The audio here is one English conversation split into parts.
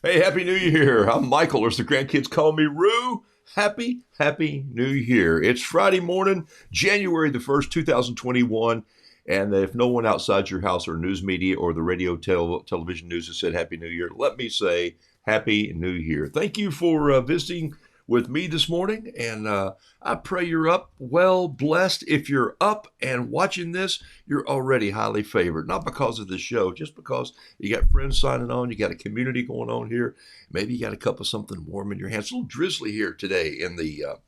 Hey, Happy New Year. I'm Michael, or as the grandkids call me, Roo. Happy New Year. It's Friday morning, January the 1st, 2021. And if no one outside your house or news media or the radio, television news has said Happy New Year, let me say Happy New Year. Thank you for visiting with me this morning. And I pray you're up, well blessed. If you're up and watching this, you're already highly favored. Not because of the show, just because you got friends signing on, you got a community going on here. Maybe you got a cup of something warm in your hands. It's a little drizzly here today in the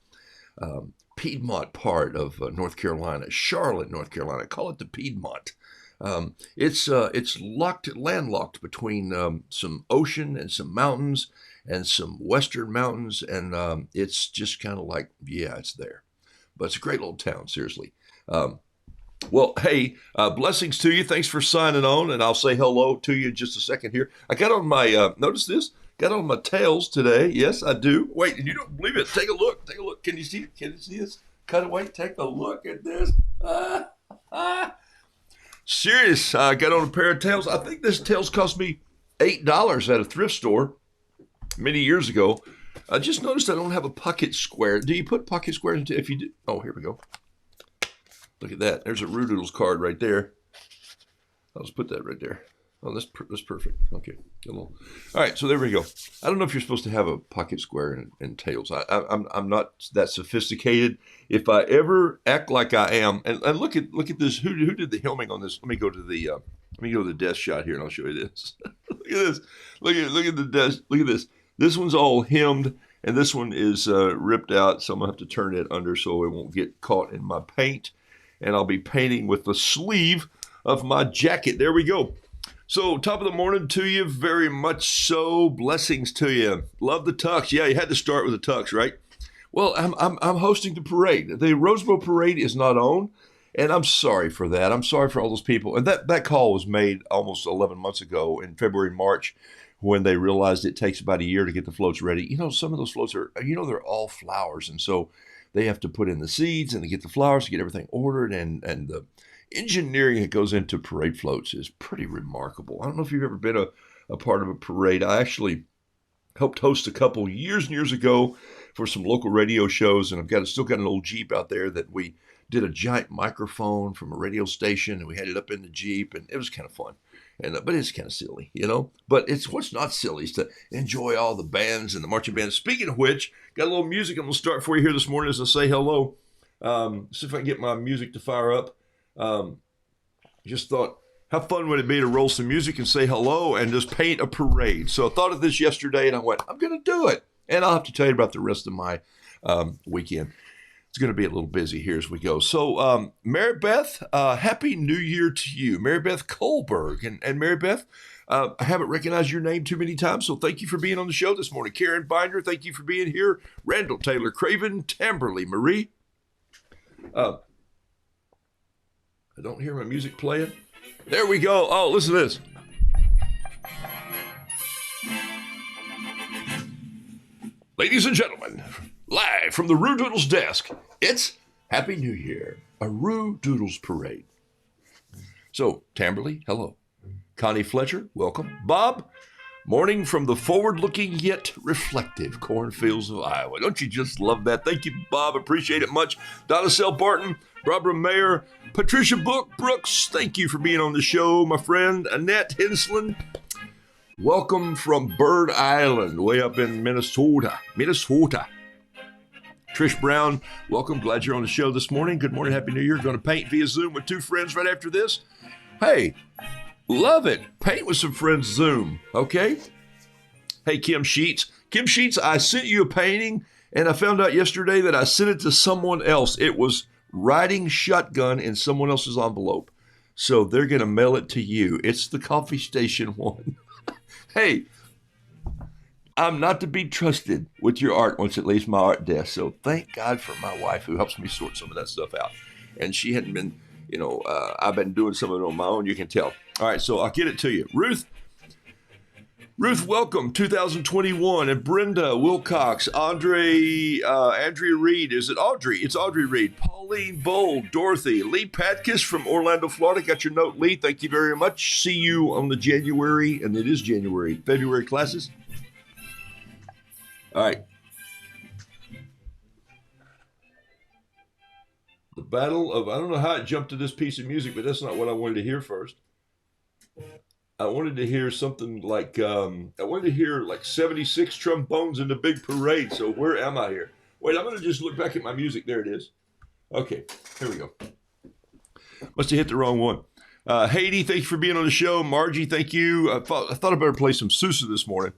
Piedmont part of North Carolina, Charlotte, North Carolina. Call it the Piedmont. It's landlocked between some ocean and some mountains and some western mountains, and it's just kind of like, yeah, it's there. But it's a great little town, seriously. Well, hey, blessings to you. Thanks for signing on, and I'll say hello to you in just a second here. I got on my, notice this, got on my tails today. Yes, I do. Wait, and you don't believe it. Take a look. Can you see this? Cut away. Take a look at this. Serious. I got on a pair of tails. I think this tails cost me $8 at a thrift store many years ago. I just noticed I don't have a pocket square. Do you put pocket squares into, if you do? Oh, here we go. Look at that. There's a Roodoodles card right there. I'll just put that right there. Oh, that's perfect. Okay. All right, so there we go. I don't know if you're supposed to have a pocket square and tails. I'm not that sophisticated. If I ever act like I am, and look at this. Who did the helming on this? Let me go to the desk shot here, and I'll show you this. Look at this. Look at the desk. Look at this. This one's all hemmed, and this one is ripped out. So I'm gonna have to turn it under so it won't get caught in my paint. And I'll be painting with the sleeve of my jacket. There we go. So top of the morning to you, very much so. Blessings to you. Love the tux. Yeah, you had to start with the tux, right? Well, I'm hosting the parade. The Rose Bowl parade is not on, and I'm sorry for that. I'm sorry for all those people. And that call was made almost 11 months ago in February, March, when they realized it takes about a year to get the floats ready. You know, some of those floats are, they're all flowers, and so they have to put in the seeds and to get the flowers to get everything ordered, and the engineering that goes into parade floats is pretty remarkable. I don't know if you've ever been a part of a parade. I actually helped host a couple years and years ago for some local radio shows, and I've still got an old Jeep out there that we did a giant microphone from a radio station, and we had it up in the Jeep, and it was kind of fun. But it's kind of silly, But what's not silly is to enjoy all the bands and the marching bands. Speaking of which, got a little music I'm going to start for you here this morning as I say hello. See if I can get my music to fire up. Just thought, how fun would it be to roll some music and say hello and just paint a parade? So I thought of this yesterday, and I went, I'm going to do it. And I'll have to tell you about the rest of my weekend. It's going to be a little busy here as we go. So, Mary Beth, Happy New Year to you. Mary Beth Kohlberg. And Mary Beth, I haven't recognized your name too many times, so thank you for being on the show this morning. Karen Binder, thank you for being here. Randall Taylor Craven, Tamberly Marie. I don't hear my music playing. There we go. Oh, listen to this. Ladies and gentlemen, live from the Roodoodles desk, it's Happy New Year, a Roodoodles parade. So, Tamberly, hello. Connie Fletcher, welcome. Bob, morning from the forward-looking yet reflective cornfields of Iowa. Don't you just love that? Thank you, Bob. Appreciate it much. Donna Sell Barton, Barbara Mayer, Patricia Brooks, thank you for being on the show, my friend. Annette Henslin, welcome from Bird Island, way up in Minnesota. Trish Brown, welcome. Glad you're on the show this morning. Good morning. Happy New Year. Going to paint via Zoom with two friends right after this. Hey, love it. Paint with some friends Zoom. Okay. Hey, Kim Sheets. Kim Sheets, I sent you a painting, and I found out yesterday that I sent it to someone else. It was riding shotgun in someone else's envelope. So they're going to mail it to you. It's the coffee station one. Hey, I'm not to be trusted with your art once it leaves my art desk. So thank God for my wife who helps me sort some of that stuff out. And she hadn't been, I've been doing some of it on my own, you can tell. All right, so I'll get it to you. Ruth, welcome, 2021. And Brenda Wilcox, Andrea Reed. Is it Audrey? It's Audrey Reed. Pauline Bold, Dorothy, Lee Patkus from Orlando, Florida. Got your note, Lee. Thank you very much. See you on the February classes. All right. The Battle of, I don't know how it jumped to this piece of music, but that's not what I wanted to hear first. I wanted to hear something like, I wanted to hear like 76 trombones in the big parade. So where am I here? Wait, I'm going to just look back at my music. There it is. Okay, here we go. Must have hit the wrong one. Haiti, thank you for being on the show. Margie, thank you. I thought I better play some Sousa this morning.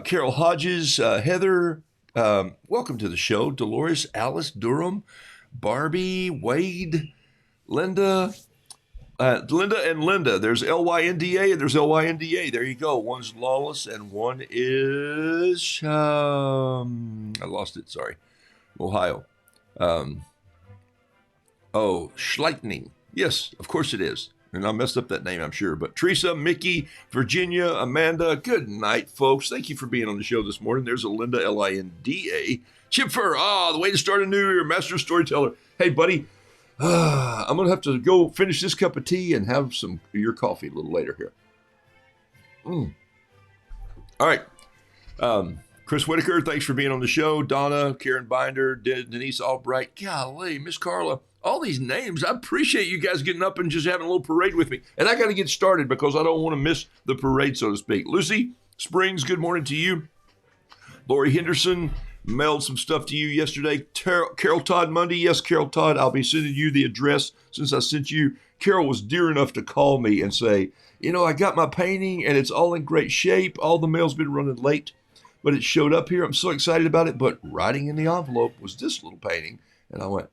Carol Hodges, Heather, welcome to the show. Dolores, Alice, Durham, Barbie, Wade, Linda, and Linda. There's Lynda and there's Lynda. There you go. One's Lawless and one is, I lost it, sorry. Ohio. Schleitning. Yes, of course it is. And I messed up that name, I'm sure. But Teresa, Mickey, Virginia, Amanda, good night, folks. Thank you for being on the show this morning. There's a Linda, Linda. Chip Fur, the way to start a new year, master storyteller. Hey, buddy, I'm going to have to go finish this cup of tea and have some of your coffee a little later here. All right. Chris Whitaker, thanks for being on the show. Donna, Karen Binder, Denise Albright. Golly, Miss Carla. All these names. I appreciate you guys getting up and just having a little parade with me. And I got to get started because I don't want to miss the parade, so to speak. Lucy Springs, good morning to you. Lori Henderson mailed some stuff to you yesterday. Carol Todd Monday. Yes, Carol Todd, I'll be sending you the address since I sent you. Carol was dear enough to call me and say, I got my painting and it's all in great shape. All the mail's been running late, but it showed up here. I'm so excited about it. But writing in the envelope was this little painting. And I went,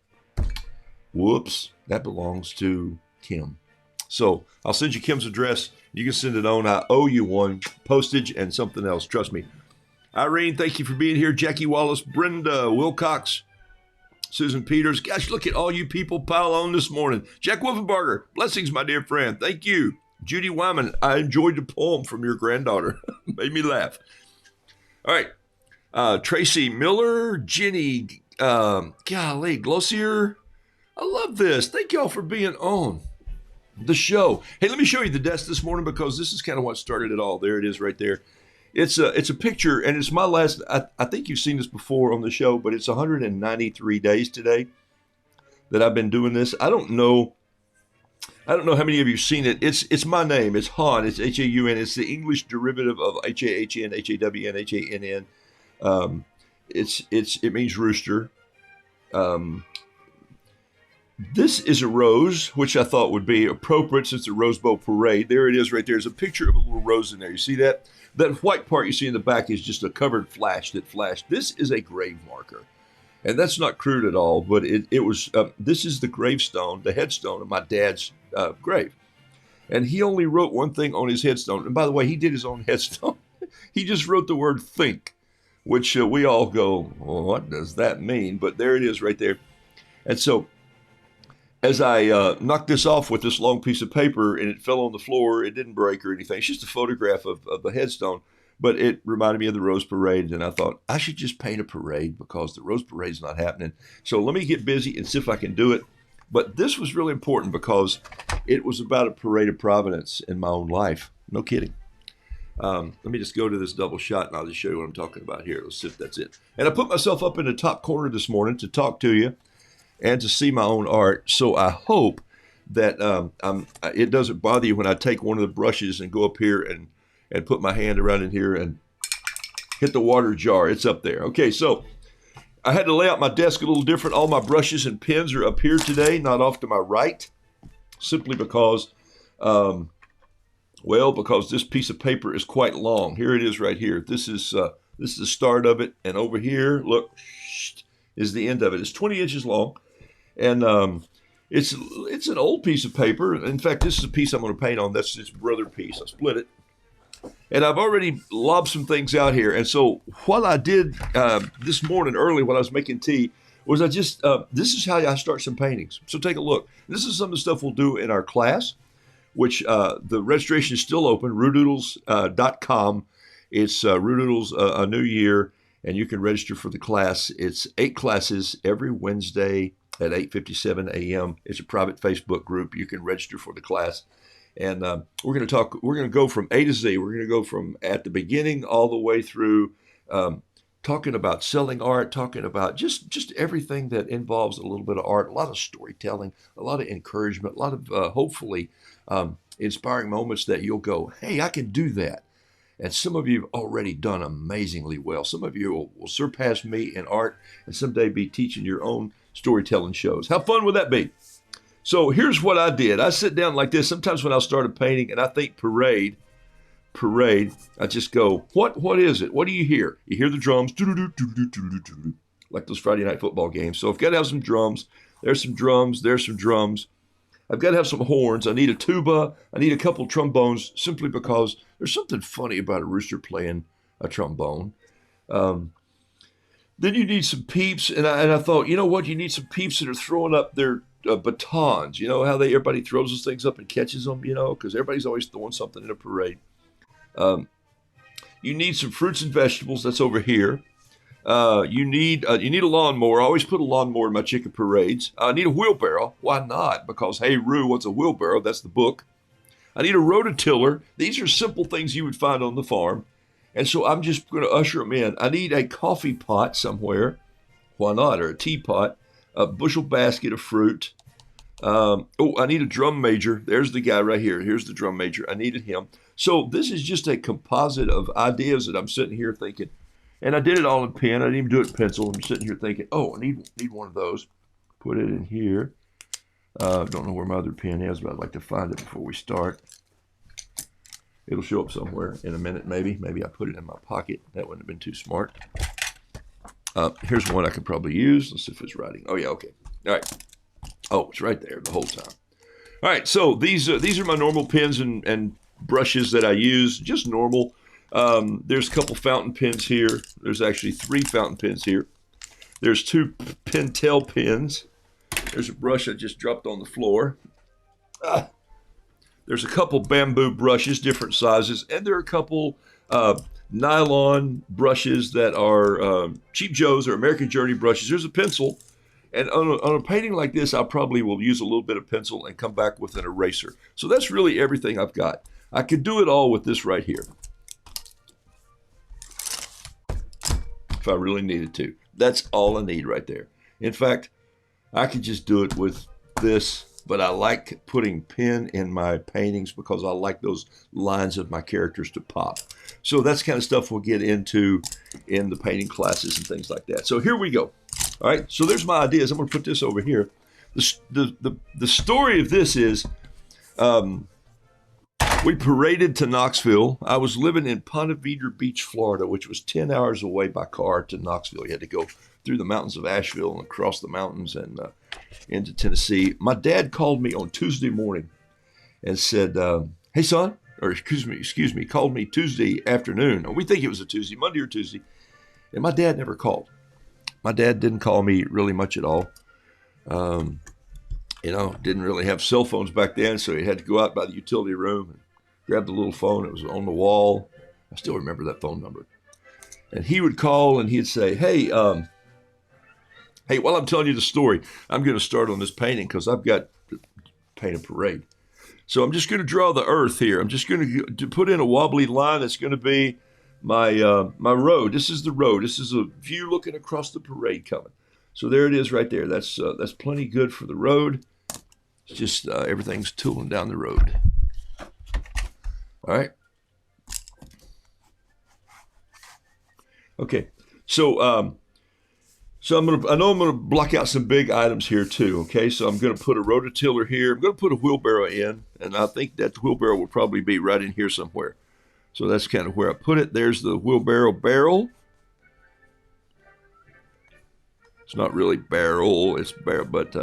whoops, that belongs to Kim. So I'll send you Kim's address. You can send it on. I owe you one, postage and something else. Trust me. Irene, thank you for being here. Jackie Wallace, Brenda Wilcox, Susan Peters. Gosh, look at all you people pile on this morning. Jack Wolfenbarger, blessings, my dear friend. Thank you. Judy Wyman, I enjoyed the poem from your granddaughter. Made me laugh. All right. Tracy Miller, Jenny, Glossier. I love this. Thank y'all for being on the show. Hey, let me show you the desk this morning because this is kind of what started it all. There it is right there. It's a picture, and it's my last, I think you've seen this before on the show, but it's 193 days today that I've been doing this. I don't know how many of you have seen it. It's my name. It's Han. It's Haun. It's the English derivative of Hahn, Hawn, Hann. It means rooster. This is a rose, which I thought would be appropriate since the Rose Bowl parade. There it is right there. There's a picture of a little rose in there. You see that? That white part you see in the back is just a covered flash that flashed. This is a grave marker. And that's not crude at all, but it was, this is the gravestone, the headstone of my dad's grave. And he only wrote one thing on his headstone. And by the way, he did his own headstone. He just wrote the word think, which we all go, well, what does that mean? But there it is right there. And so, as I knocked this off with this long piece of paper and it fell on the floor, it didn't break or anything. It's just a photograph of the headstone, but it reminded me of the Rose Parade. And I thought I should just paint a parade because the Rose Parade's not happening. So let me get busy and see if I can do it. But this was really important because it was about a parade of providence in my own life. No kidding. Let me just go to this double shot and I'll just show you what I'm talking about here. Let's see if that's it. And I put myself up in the top corner this morning to talk to you and to see my own art. So I hope that it doesn't bother you when I take one of the brushes and go up here and put my hand around in here and hit the water jar. It's up there. Okay, so I had to lay out my desk a little different. All my brushes and pens are up here today, not off to my right, simply because, because this piece of paper is quite long. Here it is right here. This is the start of it. And over here, look, is the end of it. It's 20 inches long. And it's an old piece of paper. In fact, this is a piece I'm going to paint on. That's its brother piece. I split it. And I've already lobbed some things out here. And so what I did this morning early when I was making tea was I just, this is how I start some paintings. So take a look. This is some of the stuff we'll do in our class, which the registration is still open, roodoodles.com. It's Roodoodles A New Year, and you can register for the class. It's 8 classes every Wednesday at 8:57 a.m. It's a private Facebook group. You can register for the class. And we're going to go from A to Z. We're going to go from at the beginning all the way through talking about selling art, talking about just everything that involves a little bit of art, a lot of storytelling, a lot of encouragement, a lot of hopefully inspiring moments that you'll go, hey, I can do that. And some of you have already done amazingly well. Some of you will surpass me in art and someday be teaching your own storytelling shows. How fun would that be? So here's what I did. I sit down like this. Sometimes when I started painting and I think parade, I just go, what is it? What do you hear? You hear the drums, like those Friday night football games. So I've got to have some drums. There's some drums. There's some drums. I've got to have some horns. I need a tuba. I need a couple trombones simply because there's something funny about a rooster playing a trombone. Then you need some peeps. And I thought, you know what? You need some peeps that are throwing up their batons. You know how everybody throws those things up and catches them, you know, because everybody's always throwing something in a parade. You need some fruits and vegetables. That's over here. You need a lawnmower. I always put a lawnmower in my chicken parades. I need a wheelbarrow. Why not? Because, hey, Roo, what's a wheelbarrow? That's the book. I need a rototiller. These are simple things you would find on the farm. And so I'm just going to usher them in. I need a coffee pot somewhere. Why not? Or a teapot. A bushel basket of fruit. I need a drum major. There's the guy right here. Here's the drum major. I needed him. So this is just a composite of ideas that I'm sitting here thinking. And I did it all in pen. I didn't even do it in pencil. I'm sitting here thinking, oh, I need one of those. Put it in here. Don't know where my other pen is, but I'd like to find it before we start. It'll show up somewhere in a minute, maybe. Maybe I put it in my pocket. That wouldn't have been too smart. Here's one I could probably use. Let's see if it's writing. Oh, yeah, okay. All right. Oh, it's right there the whole time. All right, so these are my normal pens and brushes that I use, just normal. There's a couple fountain pens here. There's actually 3 fountain pens here. There's 2 Pentel pens. There's a brush I just dropped on the floor. There's a couple bamboo brushes, different sizes, and there are a couple nylon brushes that are Cheap Joe's or American Journey brushes. There's a pencil. And on a painting like this, I probably will use a little bit of pencil and come back with an eraser. So that's really everything I've got. I could do it all with this right here, if I really needed to. That's all I need right there. In fact, I could just do it with this, but I like putting pen in my paintings because I like those lines of my characters to pop. So that's kind of stuff we'll get into in the painting classes and things like that. So here we go. All right, so there's my ideas. I'm going to put this over here. The story of this is we paraded to Knoxville. I was living in Ponte Vedra Beach, Florida, which was 10 hours away by car to Knoxville. You had to go through the mountains of Asheville and across the mountains and into Tennessee. My dad called me on Tuesday morning and said, hey, son, or excuse me, called me Tuesday afternoon. We think it was a Tuesday, Monday or Tuesday. And my dad never called. My dad didn't call me really much at all. Didn't really have cell phones back then, so he had to go out by the utility room and grab the little phone. It was on the wall. I still remember that phone number. And he would call and he'd say, hey, while I'm telling you the story, I'm going to start on this painting because I've got to paint a parade. So I'm just going to draw the earth here. I'm just going to put in a wobbly line that's going to be my road. This is the road. This is a view looking across the parade coming. So there it is right there. That's plenty good for the road. It's just everything's tooling down the road. All right. Okay. So I know I'm gonna block out some big items here too. Okay. So I'm gonna put a rototiller here. I'm gonna put a wheelbarrow in, and I think that wheelbarrow will probably be right in here somewhere. So that's kind of where I put it. There's the wheelbarrow barrel. It's not really barrel, it's barrel, but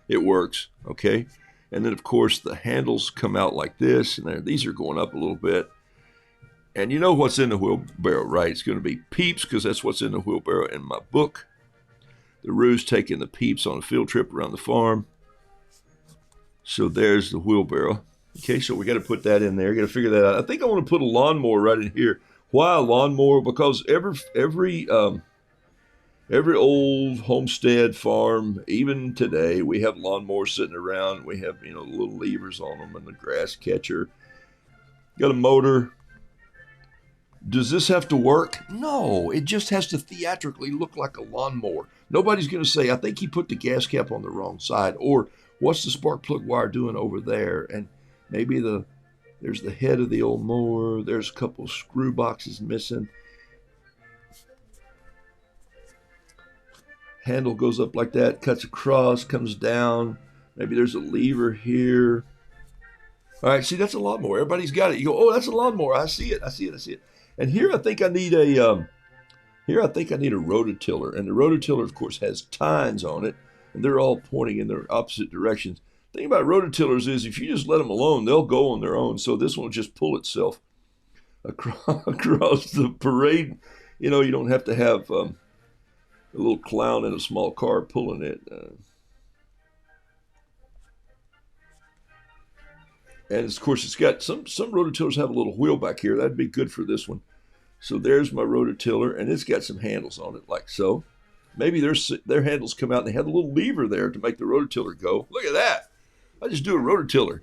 it works, okay? And then, of course, the handles come out like this, and these are going up a little bit. And you know what's in the wheelbarrow, right? It's going to be peeps, because that's what's in the wheelbarrow in my book. The Roo's taking the peeps on a field trip around the farm. So there's the wheelbarrow. Okay, so we got to put that in there. Got to figure that out. I think I want to put a lawnmower right in here. Why a lawnmower? Because every old homestead farm, even today, we have lawnmowers sitting around. We have little levers on them and the grass catcher. Got a motor. Does this have to work? No, it just has to theatrically look like a lawnmower. Nobody's going to say, I think he put the gas cap on the wrong side, or what's the spark plug wire doing over there? And maybe there's the head of the old mower. There's a couple of screw boxes missing. Handle goes up like that, cuts across, comes down. Maybe there's a lever here. All right, see, that's a lawnmower. Everybody's got it. You go, oh, that's a lawnmower. I see it. And here I think I need a rototiller. And the rototiller, of course, has tines on it, and they're all pointing in their opposite directions. The thing about rototillers is if you just let them alone, they'll go on their own. So this one will just pull itself across the parade. You know, you don't have to have a little clown in a small car pulling it. And of course, it's got some rototillers have a little wheel back here. That'd be good for this one. So there's my rototiller, and it's got some handles on it, like so. Maybe their handles come out and they have a little lever there to make the rototiller go. Look at that. I just do a rototiller.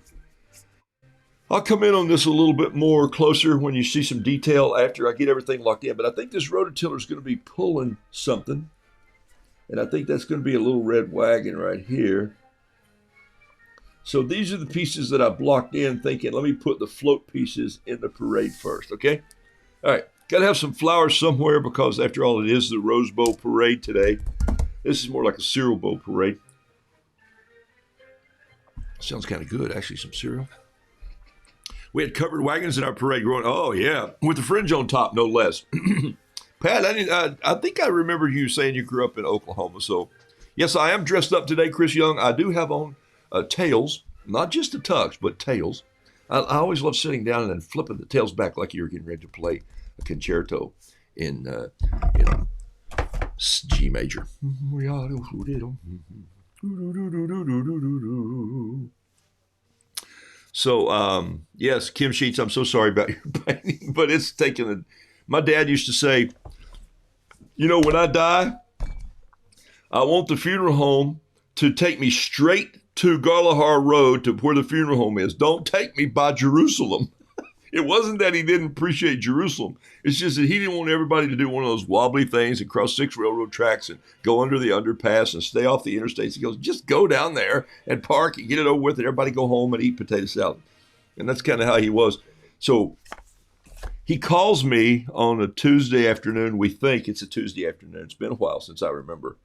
I'll come in on this a little bit more closer when you see some detail after I get everything locked in. But I think this rototiller is going to be pulling something. And I think that's going to be a little red wagon right here. So these are the pieces that I blocked in thinking, let me put the float pieces in the parade first, okay? All right, got to have some flowers somewhere because after all, it is the Rose Bowl parade today. This is more like a cereal bowl parade. Sounds kind of good, actually, some cereal. We had covered wagons in our parade growing, oh yeah, with the fringe on top, no less. Pat, I think I remember you saying you grew up in Oklahoma, so yes, I am dressed up today, Chris Young. I do have on tails, not just the tux, but tails. I always love sitting down and then flipping the tails back like you're getting ready to play a concerto in, G major. So, yes, Kim Sheets, I'm so sorry about your painting, but it's taken my dad used to say, you know, when I die, I want the funeral home to take me straight to Garlahar Road to where the funeral home is. Don't take me by Jerusalem. It wasn't that he didn't appreciate Jerusalem. It's just that he didn't want everybody to do one of those wobbly things and cross 6 railroad tracks and go under the underpass and stay off the interstates. He goes, just go down there and park and get it over with and everybody go home and eat potato salad. And that's kind of how he was. So he calls me on a Tuesday afternoon. We think it's a Tuesday afternoon. It's been a while since I remember.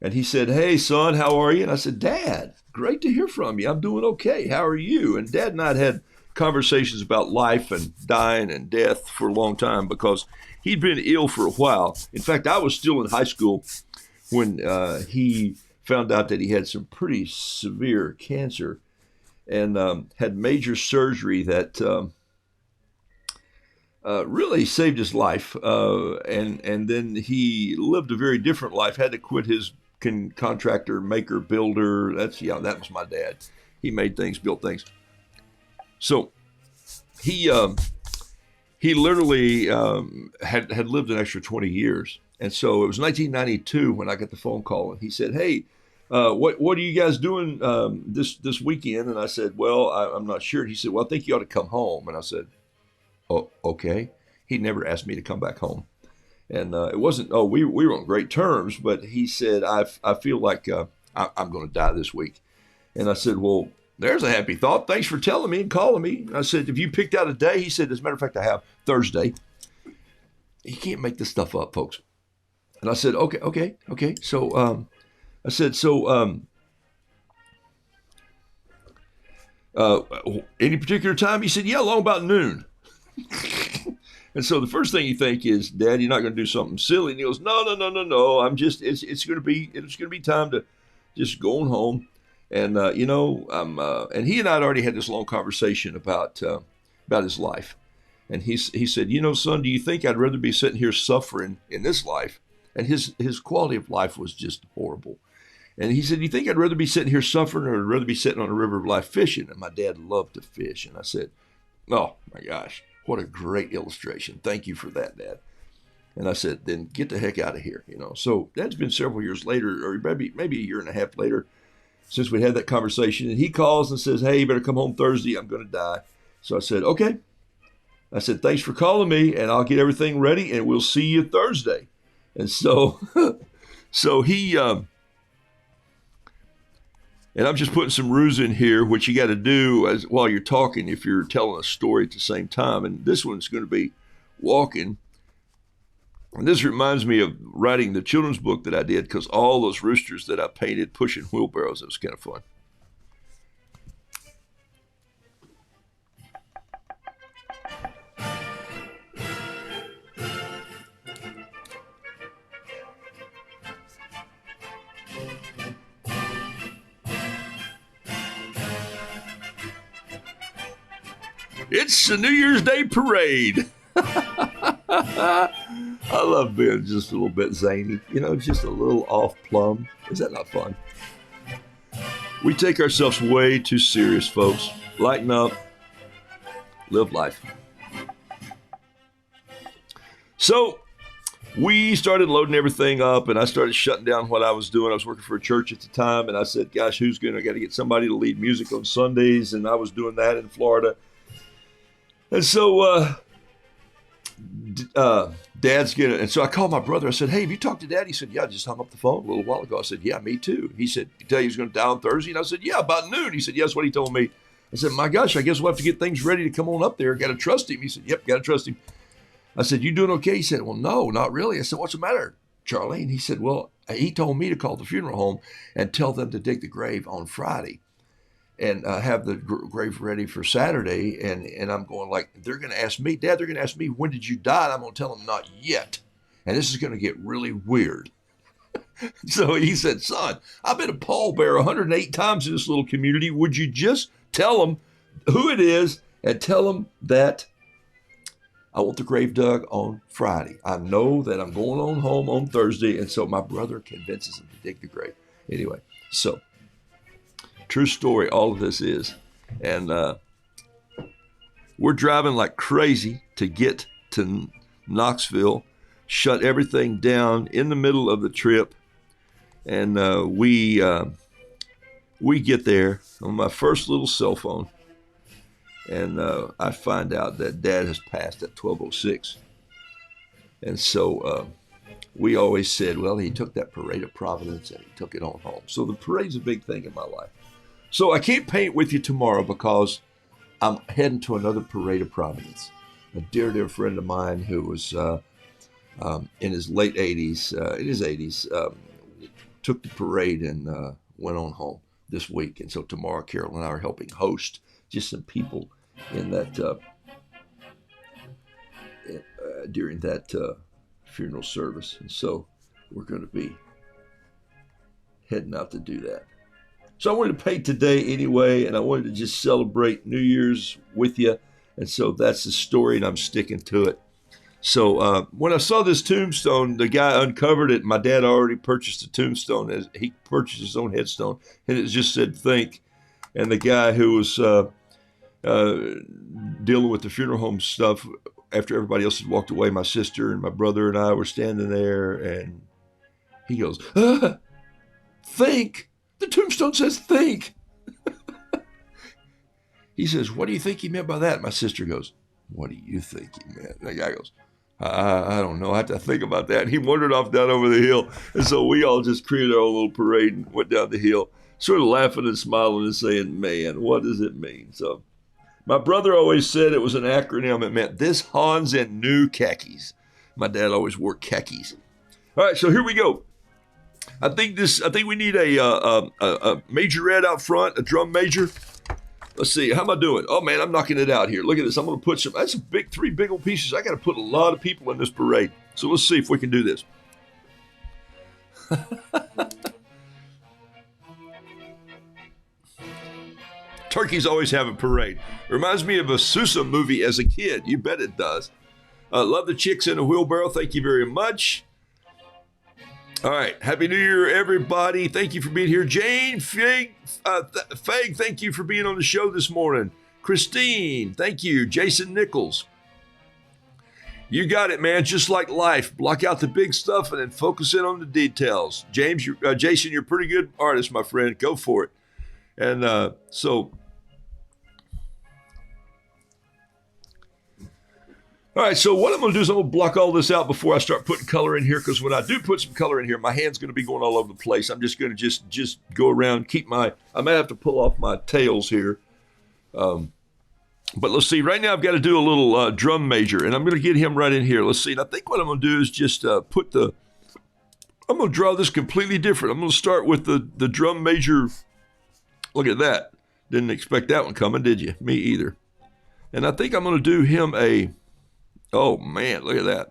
And he said, hey, son, how are you? And I said, Dad, great to hear from you. I'm doing okay. How are you? And Dad and I had had conversations about life and dying and death for a long time because he'd been ill for a while. In fact, I was still in high school when he found out that he had some pretty severe cancer and had major surgery that really saved his life. And then he lived a very different life, had to quit his contractor, maker, builder. That was my dad. He made things, built things. So he literally had lived an extra 20 years. And so it was 1992 when I got the phone call and he said, hey, what are you guys doing this weekend? And I said, well, I'm not sure. And he said, well, I think you ought to come home. And I said, oh, okay. He never asked me to come back home. And it wasn't, we were on great terms, but he said, I feel like I'm going to die this week. And I said, well, there's a happy thought. Thanks for telling me and calling me. I said, have you picked out a day? He said, as a matter of fact, I have Thursday. You can't make this stuff up, folks. And I said, okay. So I said, any particular time? He said, yeah, along about noon. And so the first thing you think is, Dad, you're not going to do something silly. And he goes, no. It's going to be time to just going home. And, and he and I had already had this long conversation about his life. And he said, son, do you think I'd rather be sitting here suffering in this life? And his quality of life was just horrible. And he said, you think I'd rather be sitting here suffering or I'd rather be sitting on a river of life fishing? And my dad loved to fish. And I said, oh my gosh, what a great illustration. Thank you for that, Dad. And I said, then get the heck out of here. So that's been several years later, or maybe a year and a half later, since we had that conversation. And he calls and says, hey, you better come home Thursday. I'm going to die. So I said, okay. I said, thanks for calling me, and I'll get everything ready, and we'll see you Thursday. And so, so he, and I'm just putting some rules in here, which you got to do while you're talking if you're telling a story at the same time. And this one's going to be walking. And this reminds me of writing the children's book that I did, because all those roosters that I painted pushing wheelbarrows, it was kind of fun. It's the New Year's Day parade. I love being just a little bit zany, just a little off plumb. Is that not fun? We take ourselves way too serious, folks. Lighten up, live life. So we started loading everything up, and I started shutting down what I was doing. I was working for a church at the time, and I said, gosh, I got to get somebody to lead music on Sundays, and I was doing that in Florida. And so Dad's getting, and so I called my brother. I said, hey, have you talked to Dad? He said, yeah, I just hung up the phone a little while ago. I said, yeah, me too. He said, you tell you he's going to die on Thursday? And I said, yeah, about noon. He said, yeah, that's what he told me. I said, my gosh, I guess we'll have to get things ready to come on up there. Got to trust him. He said, yep, got to trust him. I said, you doing okay? He said, well, no, not really. I said, what's the matter, Charlie? And he said, well, he told me to call the funeral home and tell them to dig the grave on Friday and have the grave ready for Saturday. And I'm going like, they're going to ask me, Dad, they're going to ask me, when did you die? And I'm going to tell them not yet. And this is going to get really weird. So he said, son, I've been a pallbearer 108 times in this little community. Would you just tell them who it is and tell them that I want the grave dug on Friday. I know that I'm going on home on Thursday. And so my brother convinces him to dig the grave. Anyway, so true story, all of this is. And we're driving like crazy to get to Knoxville, shut everything down in the middle of the trip. And we get there on my first little cell phone. And I find out that Dad has passed at 12:06. And so we always said, well, he took that parade of Providence and he took it on home. So the parade's a big thing in my life. So I can't paint with you tomorrow because I'm heading to another parade of Providence. A dear, dear friend of mine who was in his late 80s, in his 80s, took the parade and went on home this week. And so tomorrow, Carol and I are helping host just some people in that during that funeral service. And so we're going to be heading out to do that. So I wanted to paint today anyway, and I wanted to just celebrate New Year's with you. And so that's the story, and I'm sticking to it. So when I saw this tombstone, the guy uncovered it. My dad already purchased a tombstone. As he purchased his own headstone, and it just said, think. And the guy who was dealing with the funeral home stuff, after everybody else had walked away, my sister and my brother and I were standing there, and he goes, think. The tombstone says think. He says, what do you think he meant by that? My sister goes, what do you think he meant? And the guy goes, I don't know. I have to think about that. And he wandered off down over the hill. And so we all just created our own little parade and went down the hill, sort of laughing and smiling and saying, man, what does it mean? So my brother always said it was an acronym. It meant this Hans in new khakis. My dad always wore khakis. All right, so here we go. I think we need a majorette out front, a drum major. Let's see, how am I doing? Oh man, I'm knocking it out here. Look at this. I'm going to put that's three big old pieces. I got to put a lot of people in this parade. So let's see if we can do this. Turkeys always have a parade. Reminds me of a Sousa movie as a kid. You bet it does. Love the chicks in a wheelbarrow. Thank you very much. All right. Happy New Year, everybody. Thank you for being here. Jane Fag, thank you for being on the show this morning. Christine, thank you. Jason Nichols. You got it, man. Just like life. Block out the big stuff and then focus in on the details. Jason, you're a pretty good artist, my friend. Go for it. And so All right, so what I'm going to do is I'm going to block all this out before I start putting color in here, because when I do put some color in here, my hand's going to be going all over the place. I'm just going to just go around, I might have to pull off my tails here. But let's see, right now I've got to do a little drum major, and I'm going to get him right in here. Let's see, and I think what I'm going to do is just I'm going to draw this completely different. I'm going to start with the drum major. Look at that. Didn't expect that one coming, did you? Me either. And I think I'm going to do him oh man, look at that.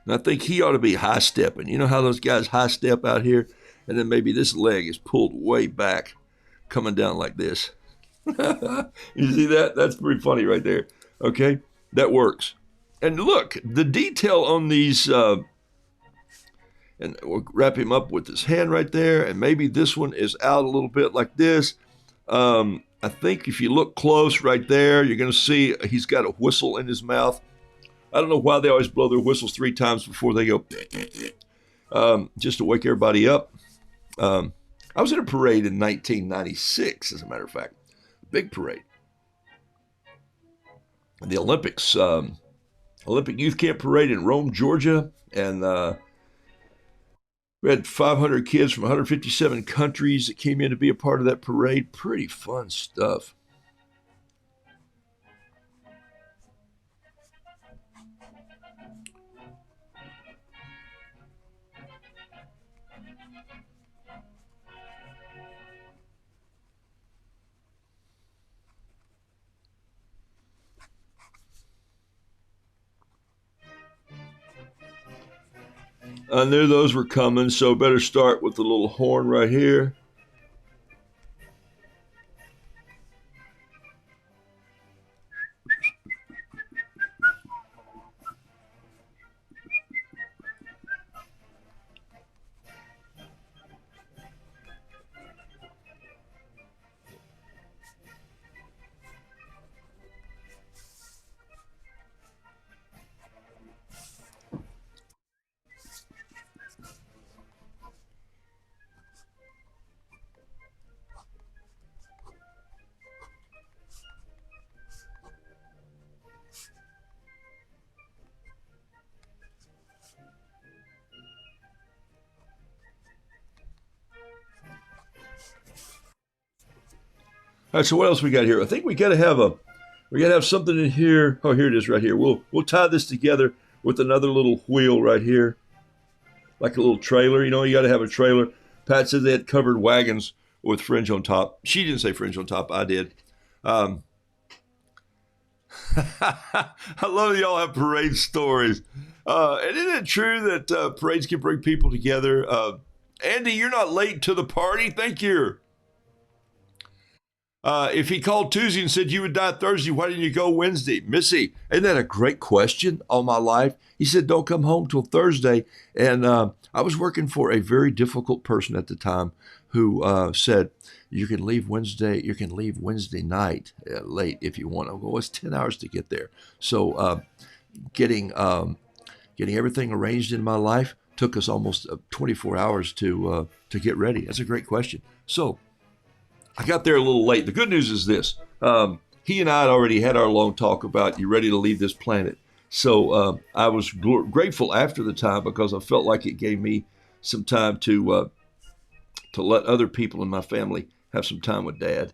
And I think he ought to be high stepping. You know how those guys high step out here? And then maybe this leg is pulled way back, coming down like this. You see that? That's pretty funny right there. Okay, that works. And look, the detail on these, and we'll wrap him up with his hand right there, and maybe this one is out a little bit like this. I think if you look close right there, you're going to see he's got a whistle in his mouth. I don't know why they always blow their whistles 3 times before they go, just to wake everybody up. I was in a parade in 1996, as a matter of fact. Big parade. The Olympics, Olympic Youth Camp Parade in Rome, Georgia. And we had 500 kids from 157 countries that came in to be a part of that parade. Pretty fun stuff. I knew those were coming, so better start with the little horn right here. All right, so what else we got here? I think we got to have something in here. Oh, here it is right here. We'll tie this together with another little wheel right here, like a little trailer. You know, you got to have a trailer. Pat said they had covered wagons with fringe on top. She didn't say fringe on top. I did. I love that y'all have parade stories. And isn't it true that parades can bring people together? Andy, you're not late to the party. Thank you. If he called Tuesday and said you would die Thursday, why didn't you go Wednesday? Missy, isn't that a great question all my life? He said, don't come home till Thursday. And I was working for a very difficult person at the time who said, you can leave Wednesday night late if you want. I go, well, it's 10 hours to get there. So getting everything arranged in my life took us almost 24 hours to get ready. That's a great question. So I got there a little late. The good news is this. He and I had already had our long talk about you ready to leave this planet. So I was grateful after the time because I felt like it gave me some time to let other people in my family have some time with Dad.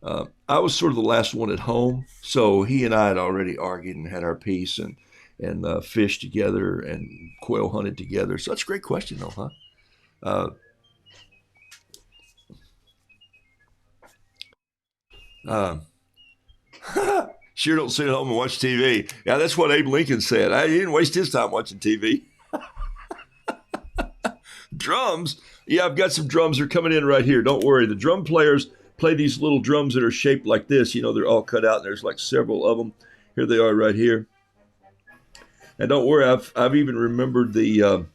I was sort of the last one at home. So he and I had already argued and had our peace and fished together and quail hunted together. So that's a great question though, huh? Sure don't sit at home and watch TV. Yeah, that's what Abe Lincoln said. He didn't waste his time watching TV. Drums. Yeah, I've got some drums. They're coming in right here. Don't worry. The drum players play these little drums that are shaped like this. You know, they're all cut out, and there's like several of them. Here they are right here. And don't worry, I've even remembered the...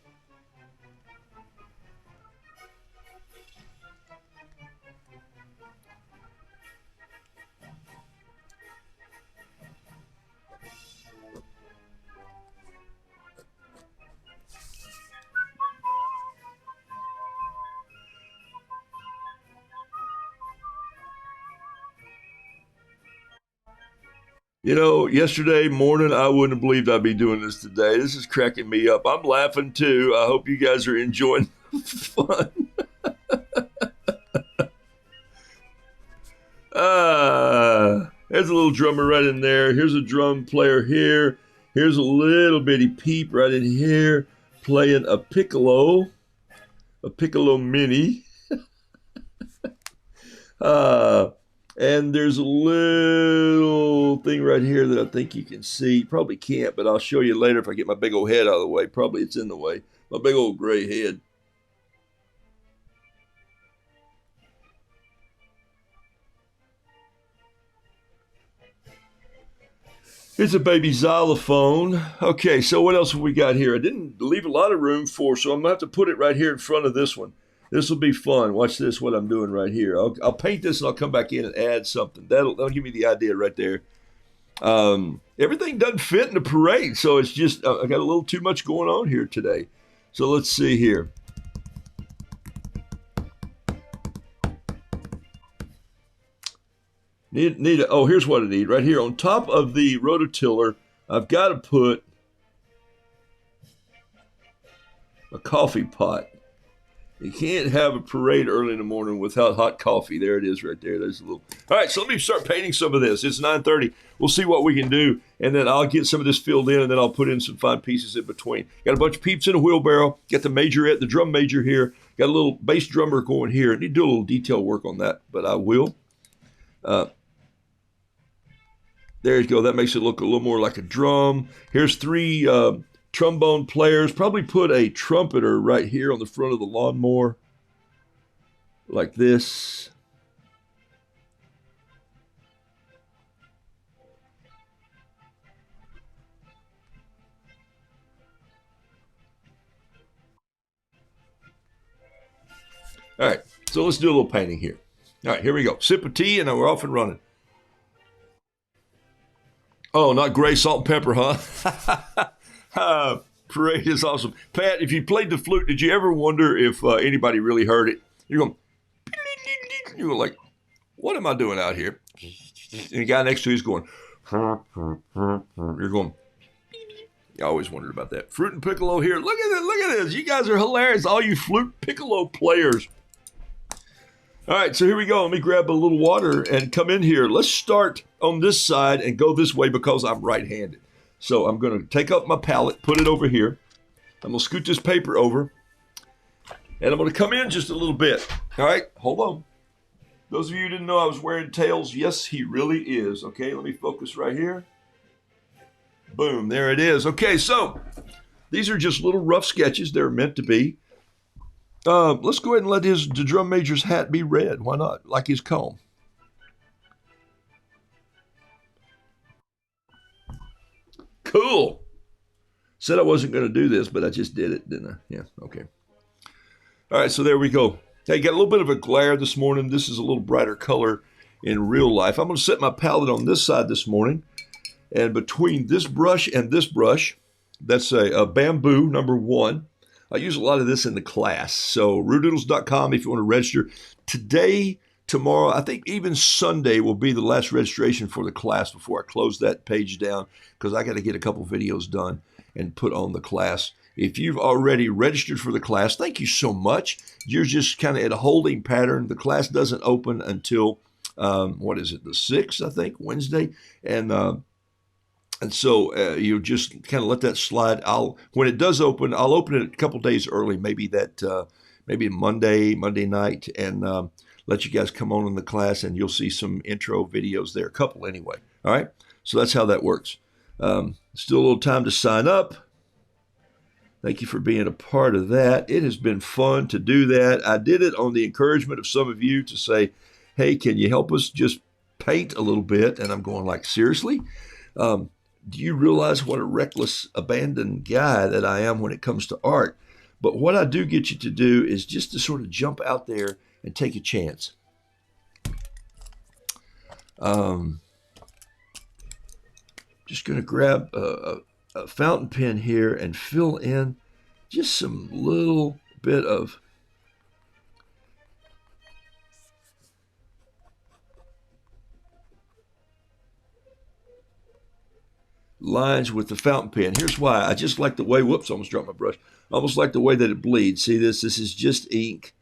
You know, yesterday morning, I wouldn't have believed I'd be doing this today. This is cracking me up. I'm laughing too. I hope you guys are enjoying the fun. There's a little drummer right in there. Here's a drum player here. Here's a little bitty peep right in here playing a piccolo mini. Uh, and there's a little thing right here that I think you can see. You probably can't, but I'll show you later if I get my big old head out of the way. Probably it's in the way. My big old gray head. It's a baby xylophone. Okay, so what else have we got here? I didn't leave a lot of room for, so I'm going to have to put it right here in front of this one. This will be fun. Watch this, what I'm doing right here. I'll paint this and I'll come back in and add something. That'll give me the idea right there. Everything doesn't fit in the parade, so it's just, I got a little too much going on here today. So let's see here. Here's what I need. Right here on top of the rototiller, I've got to put a coffee pot. You can't have a parade early in the morning without hot coffee. There it is right there. There's a little. All right, so let me start painting some of this. It's 9:30. We'll see what we can do, and then I'll get some of this filled in, and then I'll put in some fine pieces in between. Got a bunch of peeps in a wheelbarrow. Got the majorette, the drum major here. Got a little bass drummer going here. I need to do a little detail work on that, but I will. There you go. That makes it look a little more like a drum. Here's three trombone players. Probably put a trumpeter right here on the front of the lawnmower like this. All right, so let's do a little painting here. All right, here we go. Sip of tea and then we're off and running. Oh, not gray salt and pepper, huh? Parade is awesome. Pat, if you played the flute, did you ever wonder if anybody really heard it? You're going, you're like, what am I doing out here? And the guy next to you is going, you're going, I always wondered about that. Fruit and piccolo here. Look at it. Look at this. You guys are hilarious. All you flute piccolo players. All right, so here we go. Let me grab a little water and come in here. Let's start on this side and go this way because I'm right-handed. So I'm going to take up my palette, put it over here. I'm going to scoot this paper over, and I'm going to come in just a little bit. All right, hold on. Those of you who didn't know I was wearing tails, yes, he really is. Okay, let me focus right here. Boom, there it is. Okay, so these are just little rough sketches. They're meant to be. Let's go ahead and let the drum major's hat be red. Why not? Like his comb. Cool. Said I wasn't going to do this, but I just did it, didn't I? Yeah, okay. All right, so there we go. Hey, got a little bit of a glare this morning. This is a little brighter color in real life. I'm going to set my palette on this side this morning. And between this brush and this brush, that's a bamboo number 1. I use a lot of this in the class. So roodoodles.com if you want to register. Today, tomorrow, I think even Sunday will be the last registration for the class before I close that page down because I got to get a couple videos done and put on the class. If you've already registered for the class, thank you so much. You're just kind of at a holding pattern. The class doesn't open until, the 6th, I think, Wednesday. And so you just kind of let that slide. When it does open, I'll open it a couple days early, maybe Monday night, and let you guys come on in the class, and you'll see some intro videos there, a couple anyway. All right, so that's how that works. Still a little time to sign up. Thank you for being a part of that. It has been fun to do that. I did it on the encouragement of some of you to say, hey, can you help us just paint a little bit? And I'm going like, seriously? Do you realize what a reckless, abandoned guy that I am when it comes to art? But what I do get you to do is just to sort of jump out there and take a chance. Just going to grab a fountain pen here and fill in just some little bit of lines with the fountain pen. Here's why. I just like the way, whoops, I almost dropped my brush. I almost like the way that it bleeds. See this? This is just ink.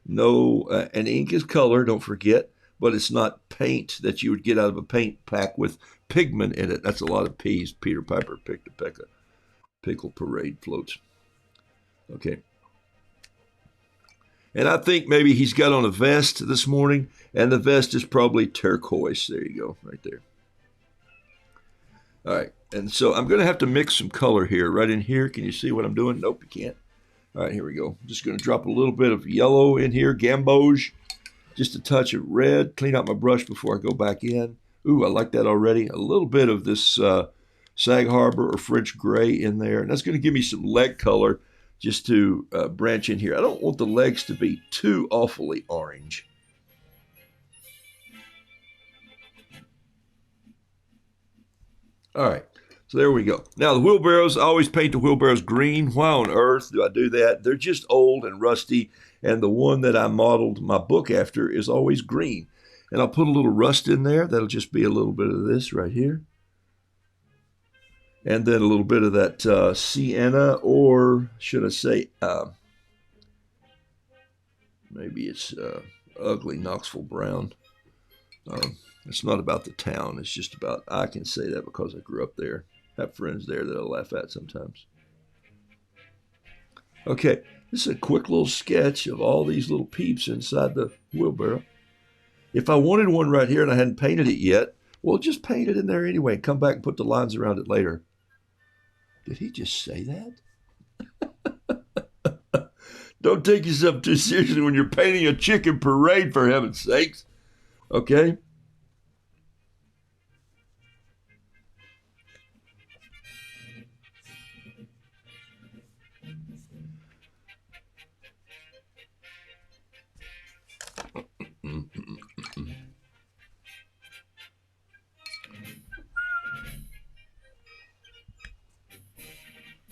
No, and ink is color, don't forget, but it's not paint that you would get out of a paint pack with pigment in it. That's a lot of P's. Peter Piper picked a peck of pickle parade floats. Okay. And I think maybe he's got on a vest this morning, and the vest is probably turquoise. There you go, right there. All right, and so I'm going to have to mix some color here, right in here. Can you see what I'm doing? Nope, you can't. All right, here we go. I'm just going to drop a little bit of yellow in here, gamboge, just a touch of red. Clean out my brush before I go back in. Ooh, I like that already. A little bit of this Sag Harbor or French gray in there, and that's going to give me some leg color just to branch in here. I don't want the legs to be too awfully orange. All right, so there we go. Now the wheelbarrows, I always paint the wheelbarrows green. Why on earth do I do that? They're just old and rusty, and the one that I modeled my book after is always green. And I'll put a little rust in there. That'll just be a little bit of this right here. And then a little bit of that sienna, or should I say, maybe it's ugly Knoxville brown. It's not about the town. It's just about, I can say that because I grew up there. I have friends there that I laugh at sometimes. Okay, this is a quick little sketch of all these little peeps inside the wheelbarrow. If I wanted one right here and I hadn't painted it yet, well, just paint it in there anyway. Come back and put the lines around it later. Did he just say that? Don't take yourself too seriously when you're painting a chicken parade, for heaven's sakes. Okay?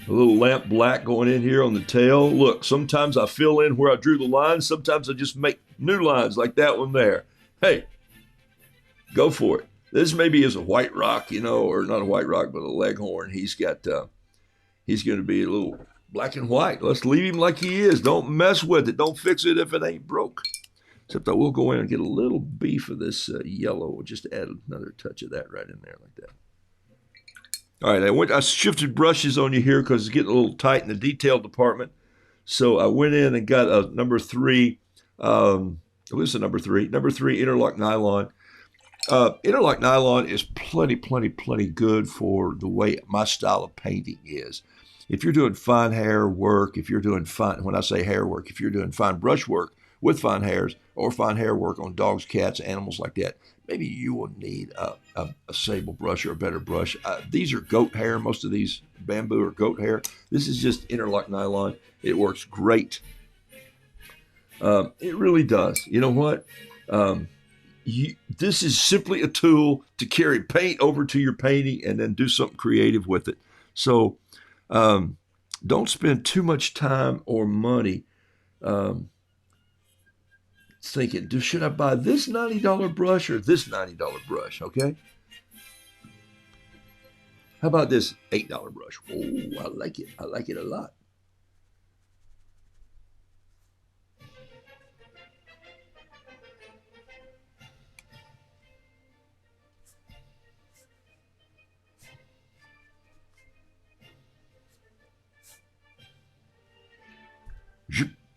A little lamp black going in here on the tail. Look, sometimes I fill in where I drew the lines. Sometimes I just make new lines like that one there. Hey, go for it. This maybe is a white rock, you know, or not a white rock, but a leghorn. He's going to be a little black and white. Let's leave him like he is. Don't mess with it. Don't fix it if it ain't broke. Except I will go in and get a little beef of this yellow. We'll just add another touch of that right in there like that. All right, I shifted brushes on you here because it's getting a little tight in the detail department. So I went in and got a number 3. This is a number 3. Number 3 interlock nylon. Interlock nylon is plenty good for the way my style of painting is. If you're doing fine hair work, if you're doing fine, when I say hair work, if you're doing fine brush work with fine hairs or fine hair work on dogs, cats, animals like that, maybe you will need a sable brush or a better brush. These are goat hair. Most of these bamboo are goat hair. This is just interlock nylon. It works great. It really does. You know what? This is simply a tool to carry paint over to your painting and then do something creative with it. So don't spend too much time or money thinking, should I buy this $90 brush or this $90 brush, okay? How about this $8 brush? Oh, I like it. I like it a lot.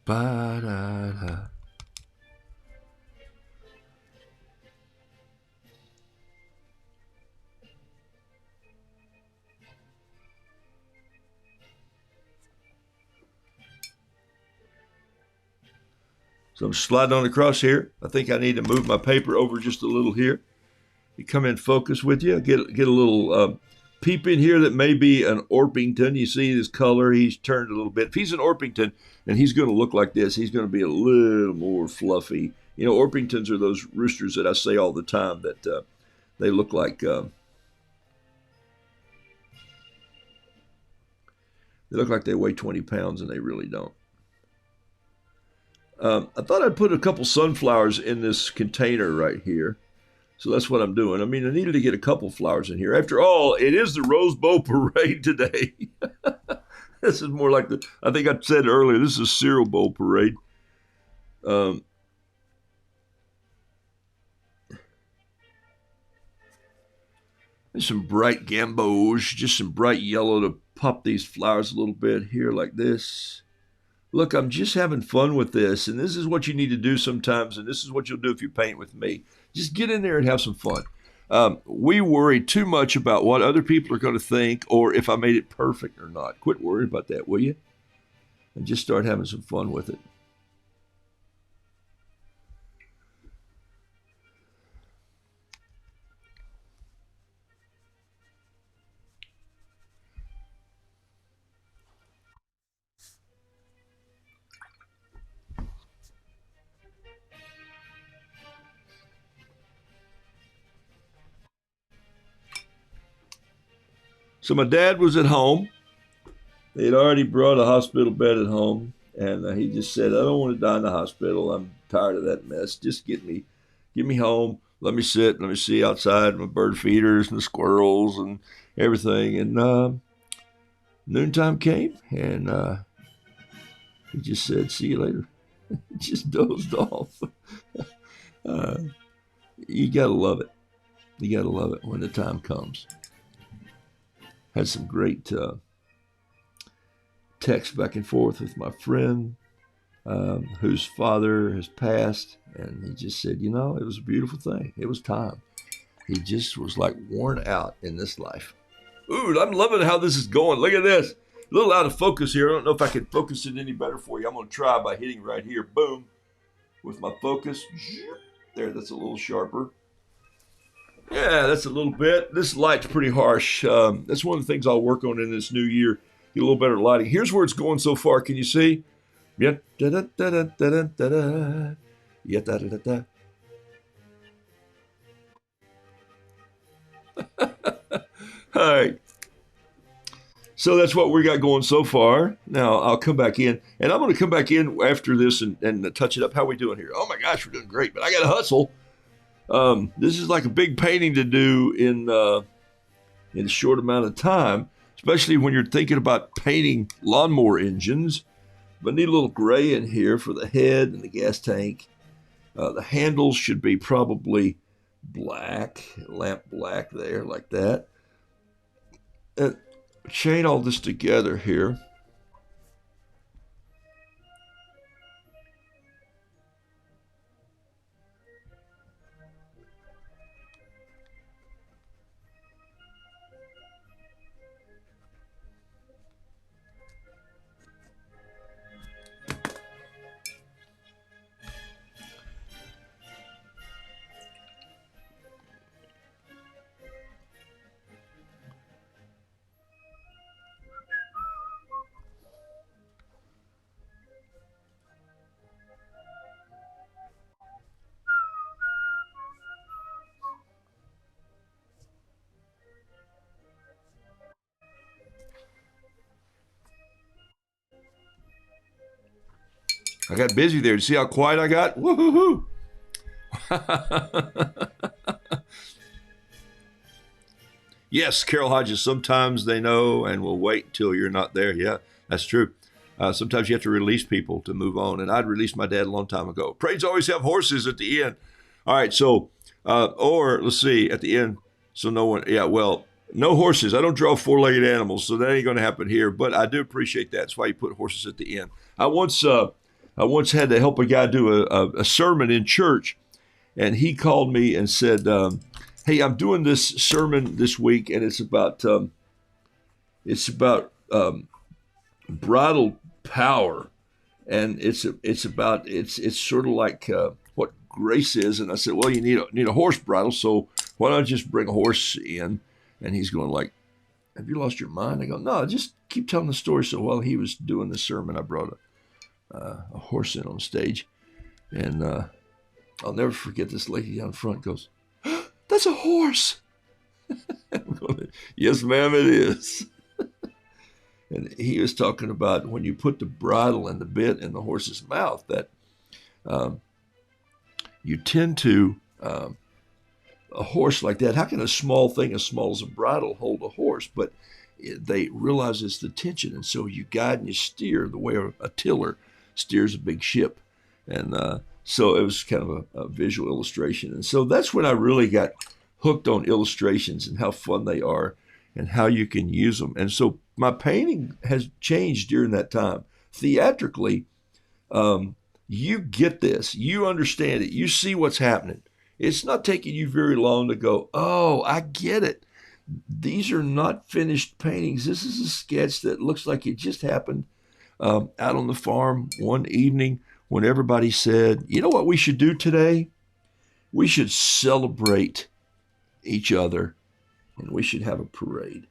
Ba-da-da. So I'm sliding on across here. I think I need to move my paper over just a little here. You come in focus with you. Get a little peep in here that may be an Orpington. You see his color. He's turned a little bit. If he's an Orpington, and he's going to look like this, he's going to be a little more fluffy. You know, Orpingtons are those roosters that I say all the time that they look like they weigh 20 pounds, and they really don't. I thought I'd put a couple sunflowers in this container right here. So that's what I'm doing. I mean, I needed to get a couple flowers in here. After all, it is the Rose Bowl Parade today. This is more like I think I said earlier, this is a cereal bowl parade. Um, There's some bright gambos, just some bright yellow to pop these flowers a little bit here like this. Look, I'm just having fun with this, and this is what you need to do sometimes, and this is what you'll do if you paint with me. Just get in there and have some fun. We worry too much about what other people are going to think or if I made it perfect or not. Quit worrying about that, will you? And just start having some fun with it. So my dad was at home. They had already brought a hospital bed at home, and he just said, "I don't want to die in the hospital. I'm tired of that mess. Just get me home. Let me sit. Let me see outside my bird feeders and the squirrels and everything." And noontime came, and he just said, "See you later." He just dozed off. uh, you gotta love it. You gotta love it when the time comes. Had some great text back and forth with my friend whose father has passed, and he just said, it was a beautiful thing. It was time. He just was like worn out in this life. Ooh, I'm loving how this is going. Look at this. A little out of focus here. I don't know if I can focus it any better for you. I'm going to try by hitting right here. Boom. With my focus. There, that's a little sharper. Yeah, that's a little bit. This light's pretty harsh. That's one of the things I'll work on in this new year. Get a little better lighting. Here's where it's going so far. Can you see? Yeah. Da da da da da da da. Yeah, da da da da. All right. So that's what we got going so far. Now I'll come back in, and I'm going to come back in after this and touch it up. How are we doing here? Oh my gosh, we're doing great, but I got to hustle. This is like a big painting to do in a short amount of time, especially when you're thinking about painting lawnmower engines. But I need a little gray in here for the head and the gas tank. The handles should be probably black, lamp black there, like that. And chain all this together here. I got busy there. See how quiet I got? Woo-hoo-hoo. Yes, Carol Hodges, sometimes they know and will wait until you're not there. Yeah, that's true. Sometimes you have to release people to move on. And I'd released my dad a long time ago. Parades always have horses at the end. All right, so, or let's see, at the end, so no one, yeah, well, no horses. I don't draw four-legged animals, so that ain't going to happen here. But I do appreciate that. That's why you put horses at the end. I once had to help a guy do a sermon in church, and he called me and said, "Hey, I'm doing this sermon this week, and it's about bridal power, and it's sort of like what grace is." And I said, "Well, you need a horse bridle, so why don't I just bring a horse in?" And he's going like, "Have you lost your mind?" I go, "No, just keep telling the story." So while he was doing the sermon, I brought a horse in on stage, and I'll never forget this lady down front goes, "That's a horse." I'm going, "Yes, ma'am, it is." And he was talking about when you put the bridle and the bit in the horse's mouth, that you tend to a horse like that. How can a small thing as small as a bridle hold a horse? But they realize it's the tension, and so you guide and you steer the way a tiller steers a big ship. And so it was kind of a visual illustration. And so that's when I really got hooked on illustrations and how fun they are and how you can use them. And so my painting has changed during that time. Theatrically, you get this, you understand it, you see what's happening. It's not taking you very long to go, oh, I get it. These are not finished paintings. This is a sketch that looks like it just happened out on the farm one evening when everybody said, you know what we should do today? We should celebrate each other and we should have a parade.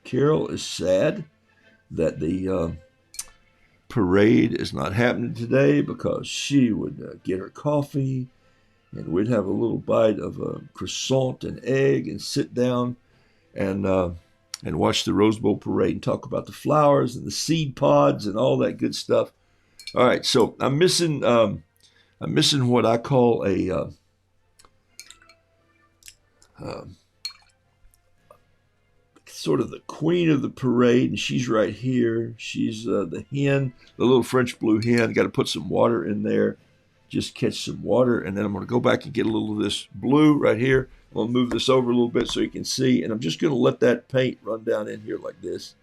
Carol is sad that the parade is not happening today because she would get her coffee and we'd have a little bite of a croissant and egg and sit down and watch the Rose Bowl parade and talk about the flowers and the seed pods and all that good stuff. All right, so I'm missing what I call a sort of the queen of the parade, and she's right here. She's the hen, the little French blue hen. Got to put some water in there, just catch some water, and then I'm going to go back and get a little of this blue right here. I'm going to move this over a little bit so you can see, and I'm just going to let that paint run down in here like this.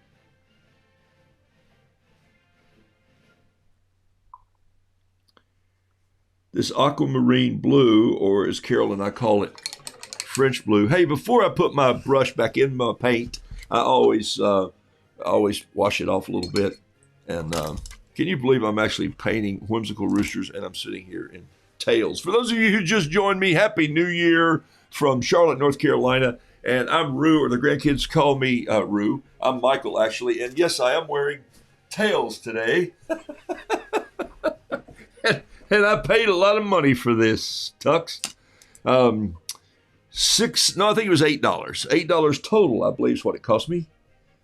This aquamarine blue, or as Carol and I call it, French blue. Hey, before I put my brush back in my paint, I always wash it off a little bit. And can you believe I'm actually painting whimsical roosters and I'm sitting here in tails? For those of you who just joined me, Happy New Year from Charlotte, North Carolina. And I'm Roo, or the grandkids call me Roo. I'm Michael, actually. And yes, I am wearing tails today. And I paid a lot of money for this, Tux. I think it was $8. $8 total, I believe, is what it cost me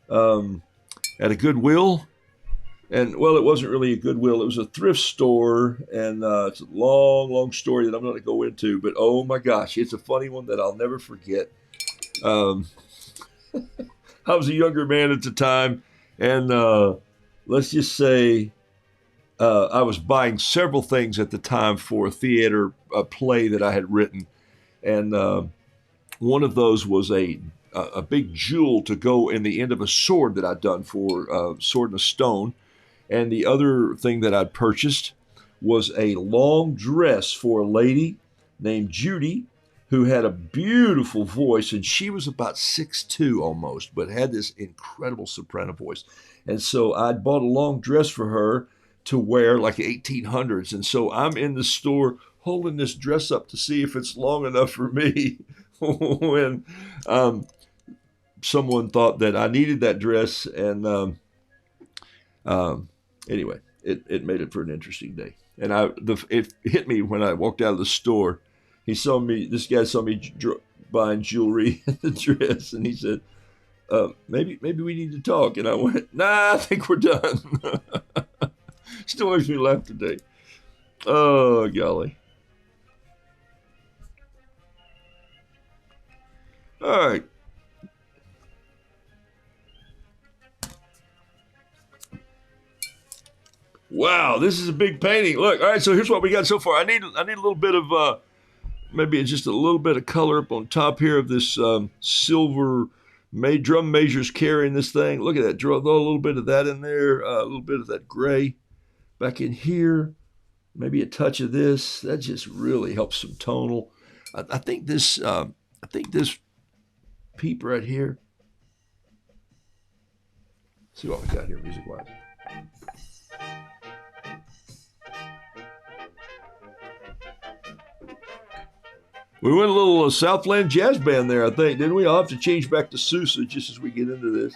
at a Goodwill. And, well, it wasn't really a Goodwill. It was a thrift store, and it's a long, long story that I'm not going to go into. But, oh, my gosh, it's a funny one that I'll never forget. I was a younger man at the time, and let's just say I was buying several things at the time for a theater play that I had written. And one of those was a big jewel to go in the end of a sword that I'd done for Sword in a Stone. And the other thing that I'd purchased was a long dress for a lady named Judy, who had a beautiful voice, and she was about 6'2" almost, but had this incredible soprano voice. And so I'd bought a long dress for her to wear like the 1800s. And so I'm in the store holding this dress up to see if it's long enough for me when someone thought that I needed that dress. And anyway, it made it for an interesting day. And it hit me when I walked out of the store. This guy saw me buying jewelry and the dress, and he said, maybe we need to talk. And I went, nah, I think we're done. Still makes me laugh today. Oh, golly. All right. Wow, this is a big painting. Look, all right, so here's what we got so far. I need a little bit of, maybe just a little bit of color up on top here of this silver drum majors carrying this thing. Look at that. Throw a little bit of that in there, a little bit of that gray back in here. Maybe a touch of this. That just really helps some tonal. I think this peep right here. Let's see what we got here music-wise. We went a little Southland jazz band there, I think, didn't we? I'll have to change back to Sousa just as we get into this.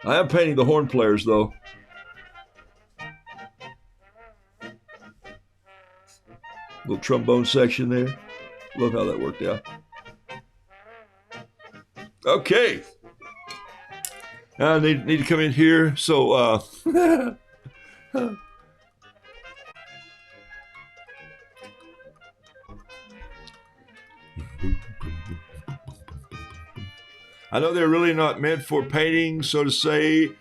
I am painting the horn players, though. Little trombone section there. Love how that worked out. Okay. I need to come in here. So, I know they're really not meant for painting, so to say.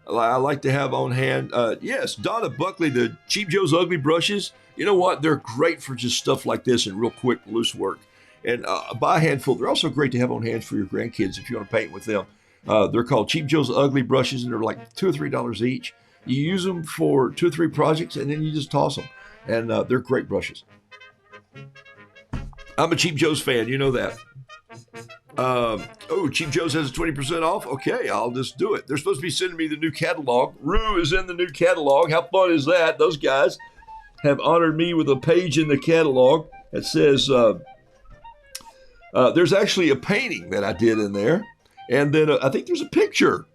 I like to have on hand. Yes, Donna Buckley, the Cheap Joe's Ugly Brushes. You know what? They're great for just stuff like this and real quick, loose work. And buy a handful. They're also great to have on hand for your grandkids if you want to paint with them. They're called Cheap Joe's Ugly Brushes, and they're like $2 or $3 each. You use them for 2 or 3 projects, and then you just toss them. And they're great brushes. I'm a Cheap Joe's fan. You know that. Cheap Joe's has a 20% off. Okay, I'll just do it. They're supposed to be sending me the new catalog. Roo is in the new catalog. How fun is that? Those guys have honored me with a page in the catalog that says there's actually a painting that I did in there, and then I think there's a picture.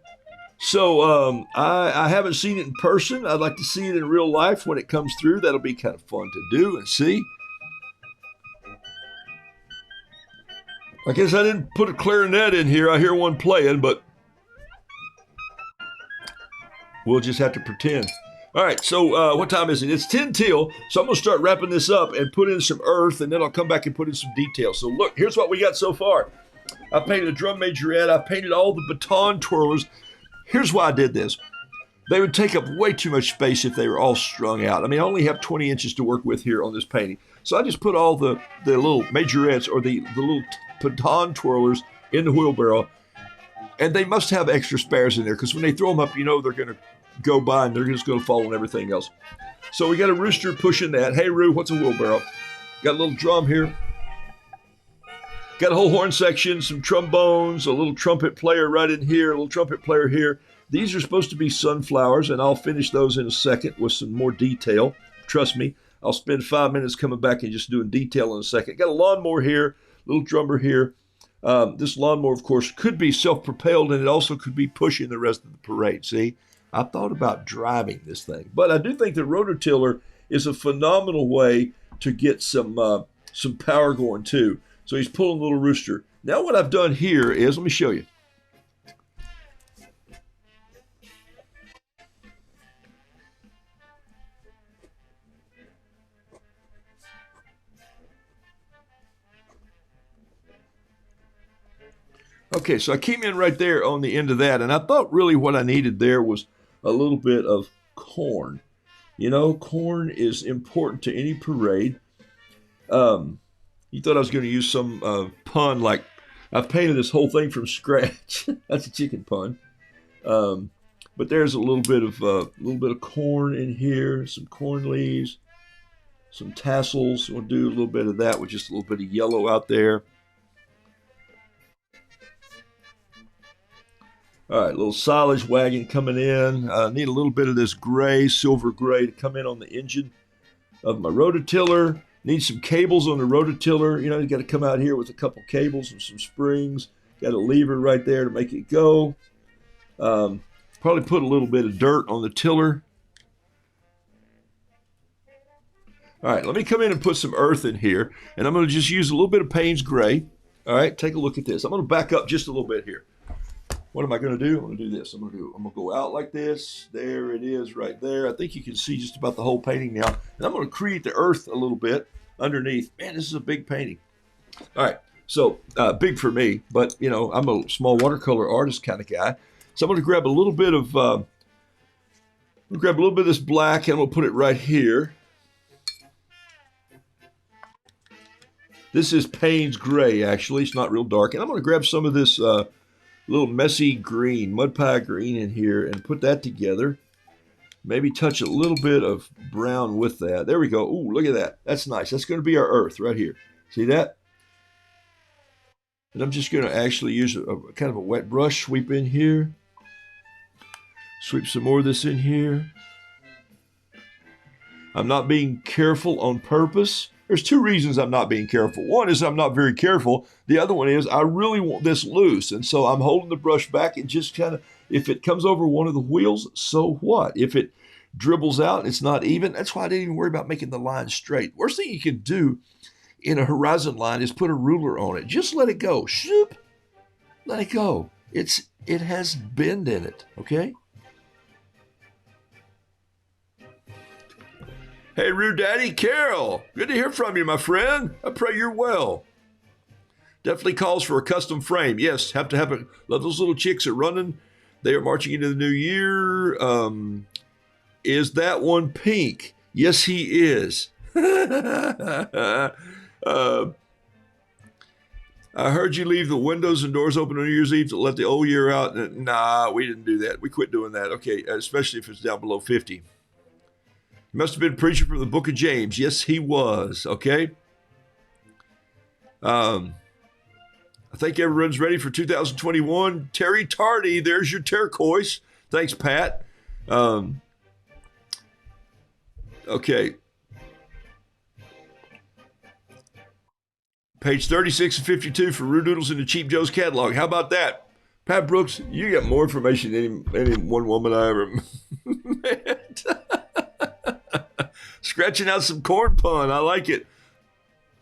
So I haven't seen it in person. I'd like to see it in real life when it comes through. That'll be kind of fun to do and see. I guess I didn't put a clarinet in here. I hear one playing, but we'll just have to pretend. All right, so what time is it? It's 10 till, so I'm going to start wrapping this up and put in some earth, and then I'll come back and put in some details. So look, here's what we got so far. I painted a drum majorette. I painted all the baton twirlers. Here's why I did this. They would take up way too much space if they were all strung out. I mean, I only have 20 inches to work with here on this painting. So I just put all the little majorettes or the little baton twirlers in the wheelbarrow. And they must have extra spares in there because when they throw them up, you know they're going to go by and they're just going to fall on everything else. So we got a rooster pushing that. Hey, Roo, what's a wheelbarrow? Got a little drum here. Got a whole horn section, some trombones, a little trumpet player right in here, a little trumpet player here. These are supposed to be sunflowers, and I'll finish those in a second with some more detail. Trust me, I'll spend 5 minutes coming back and just doing detail in a second. Got a lawnmower here, little drummer here. This lawnmower, of course, could be self-propelled, and it also could be pushing the rest of the parade. See, I thought about driving this thing, but I do think the rototiller is a phenomenal way to get some power going too. So he's pulling a little rooster. Now what I've done here is, let me show you. Okay, so I came in right there on the end of that, and I thought really what I needed there was a little bit of corn. You know, corn is important to any parade. You thought I was going to use some pun like I've painted this whole thing from scratch. That's a chicken pun. But there's a little bit of corn in here, some corn leaves, some tassels. We'll do a little bit of that with just a little bit of yellow out there. All right, little silage wagon coming in. Need a little bit of this gray, silver gray to come in on the engine of my rototiller. Need some cables on the rototiller. You know, you got to come out here with a couple cables and some springs. Got a lever right there to make it go. Probably put a little bit of dirt on the tiller. All right, let me come in and put some earth in here. And I'm going to just use a little bit of Payne's Gray. All right, take a look at this. I'm going to back up just a little bit here. What am I going to do? I'm going to do this. I'm going to go out like this. There it is right there. I think you can see just about the whole painting now. And I'm going to create the earth a little bit underneath. Man, this is a big painting. All right. So big for me, but you know, I'm a small watercolor artist kind of guy. So I'm going to grab a little bit of this black and I'm going to put it right here. This is Payne's Gray, actually. It's not real dark. And I'm going to grab some of this little messy green, mud pie green in here and put that together. Maybe touch a little bit of brown with that. There we go. Ooh, look at that. That's nice. That's going to be our earth right here. See that? And I'm just going to actually use a kind of a wet brush, sweep in here. Sweep some more of this in here. I'm not being careful on purpose. There's 2 reasons I'm not being careful. One is I'm not very careful. The other one is I really want this loose. And so I'm holding the brush back and just kind of, if it comes over one of the wheels, so what? If it dribbles out and it's not even, that's why I didn't even worry about making the line straight. Worst thing you can do in a horizon line is put a ruler on it. Just let it go. Shoop. Let it go. It's It has bend in it, okay? Hey, Roo Daddy, Carol. Good to hear from you, my friend. I pray you're well. Definitely calls for a custom frame. Yes, have to have it. Love those little chicks are running. They are marching into the new year. Is that one pink? Yes, he is. I heard you leave the windows and doors open on New Year's Eve to let the old year out. Nah, we didn't do that. We quit doing that. Okay, especially if it's down below 50. He must have been preaching from the book of James. Yes, he was. Okay. I think everyone's ready for 2021. Terry Tardy, there's your turquoise. Thanks, Pat. Okay. Page 36 and 52 for Roodoodles in the Cheap Joe's catalog. How about that? Pat Brooks, you got more information than any one woman I ever met. Scratching out some corn pun. I like it.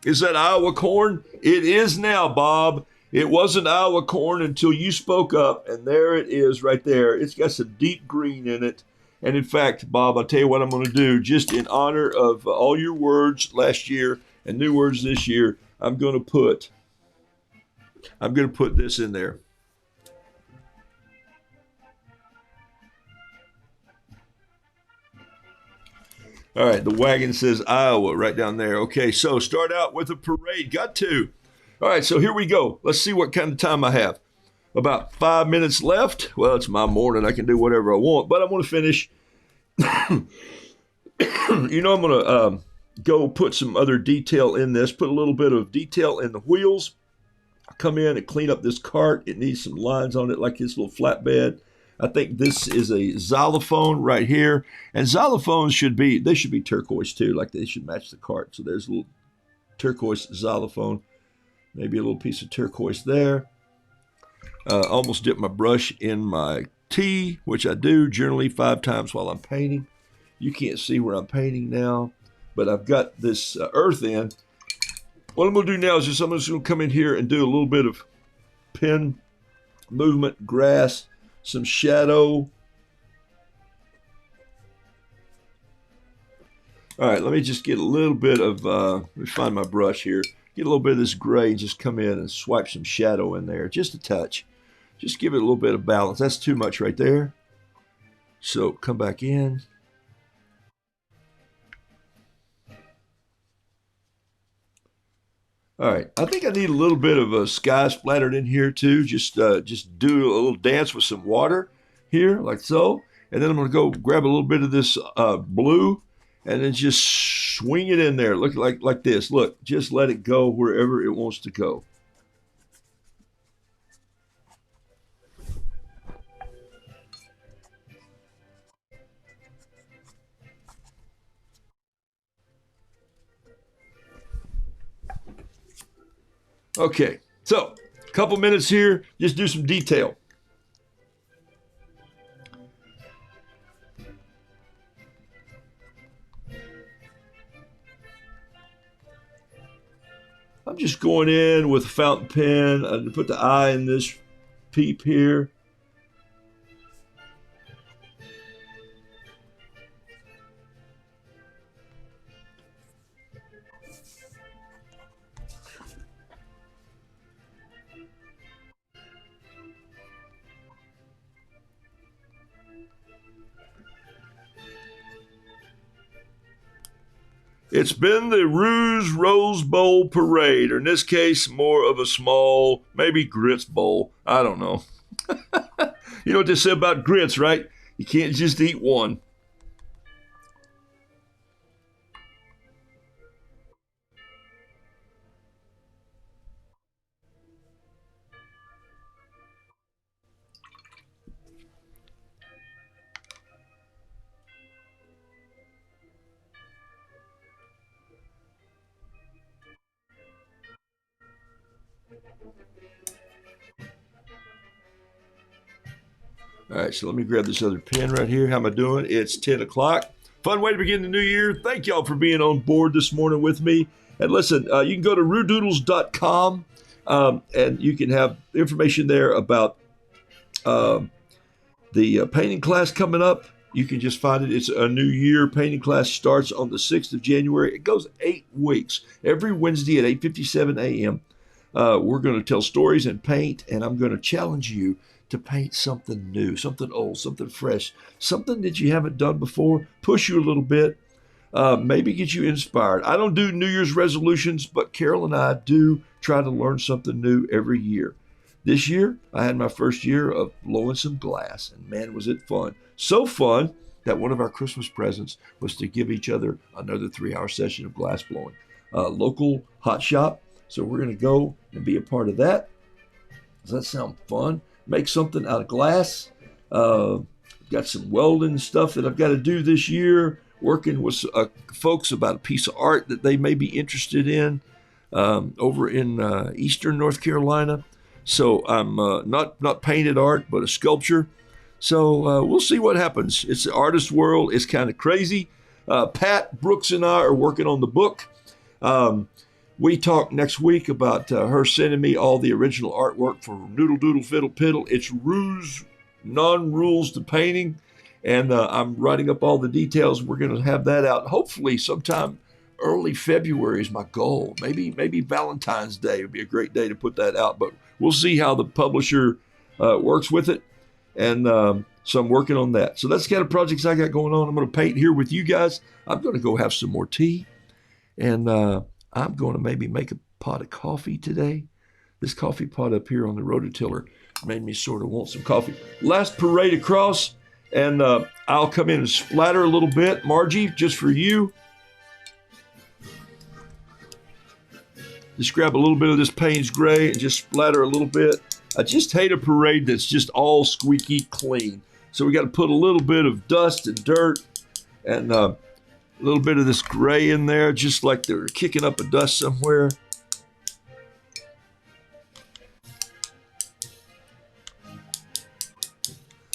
Is that Iowa corn? It is now, Bob. It wasn't Iowa corn until you spoke up, and there it is right there. It's got some deep green in it. And in fact, Bob, I'll tell you what I'm going to do. Just in honor of all your words last year and new words this year, I'm going to put this in there. All right, the wagon says Iowa right down there. Okay, so start out with a parade. Got to. All right, so here we go. Let's see what kind of time I have. About 5 minutes left. Well, it's my morning. I can do whatever I want, but I'm going to finish. I'm going to go put some other detail in this, put a little bit of detail in the wheels. I'll come in and clean up this cart. It needs some lines on it like this little flatbed. I think this is a xylophone right here. And xylophones should be turquoise too, like they should match the cart. So there's a little turquoise xylophone, maybe a little piece of turquoise there. Almost dipped my brush in my tea, which I do generally 5 times while I'm painting. You can't see where I'm painting now, but I've got this earth in. What I'm going to do now is I'm just going to come in here and do a little bit of pen movement, grass, some shadow. All right, let me just get a little bit of, let me find my brush here. Get a little bit of this gray and just come in and swipe some shadow in there, just a touch. Just give it a little bit of balance. That's too much right there. So come back in. All right, I think I need a little bit of a sky splattered in here too. Just do a little dance with some water here, like so. And then I'm going to go grab a little bit of this blue and then just swing it in there. Look like this. Look, just let it go wherever it wants to go. Okay, so a couple minutes here, just do some detail. I'm just going in with a fountain pen. I put the eye in this peep here. It's been the Rouge Rose Bowl parade, or in this case, more of a small, maybe grits bowl. I don't know. You know what they say about grits, right? You can't just eat one. All right, so let me grab this other pen right here. How am I doing? It's 10 o'clock. Fun way to begin the new year. Thank y'all for being on board this morning with me. And listen, you can go to roodoodles.com and you can have information there about Um, the painting class coming up, you can just find it. It's a new year. Painting class starts on the 6th of January. It goes 8 weeks. Every Wednesday at 8:57 a.m. We're going to tell stories and paint, and I'm going to challenge you to paint something new, something old, something fresh, something that you haven't done before, push you a little bit, maybe get you inspired. I don't do New Year's resolutions, but Carol and I do try to learn something new every year. This year, I had my first year of blowing some glass, and man, was it fun. So fun that one of our Christmas presents was to give each other another 3-hour session of glass blowing. Local hot shop, so we're going to go and be a part of that. Does that sound fun? Make something out of glass. Got some welding stuff that I've got to do this year, working with folks about a piece of art that they may be interested in over in eastern North Carolina. So I'm not painted art, but a sculpture. So we'll see what happens. It's the artist world. It's kind of crazy. Pat Brooks and I are working on the book. We talk next week about her sending me all the original artwork for Noodle Doodle Fiddle Piddle. It's non-rules to painting, and I'm writing up all the details. We're going to have that out hopefully sometime early February is my goal. Maybe Valentine's Day would be a great day to put that out, but we'll see how the publisher works with it. And so I'm working on that. So that's the kind of projects I got going on. I'm going to paint here with you guys. I'm going to go have some more tea, and I'm going to maybe make a pot of coffee today. This coffee pot up here on the rototiller made me sort of want some coffee. Last parade across, and I'll come in and splatter a little bit. Margie, just for you. Just grab a little bit of this Payne's Gray and just splatter a little bit. I just hate a parade that's just all squeaky clean. So we got to put a little bit of dust and dirt and a little bit of this gray in there, just like they're kicking up a dust somewhere.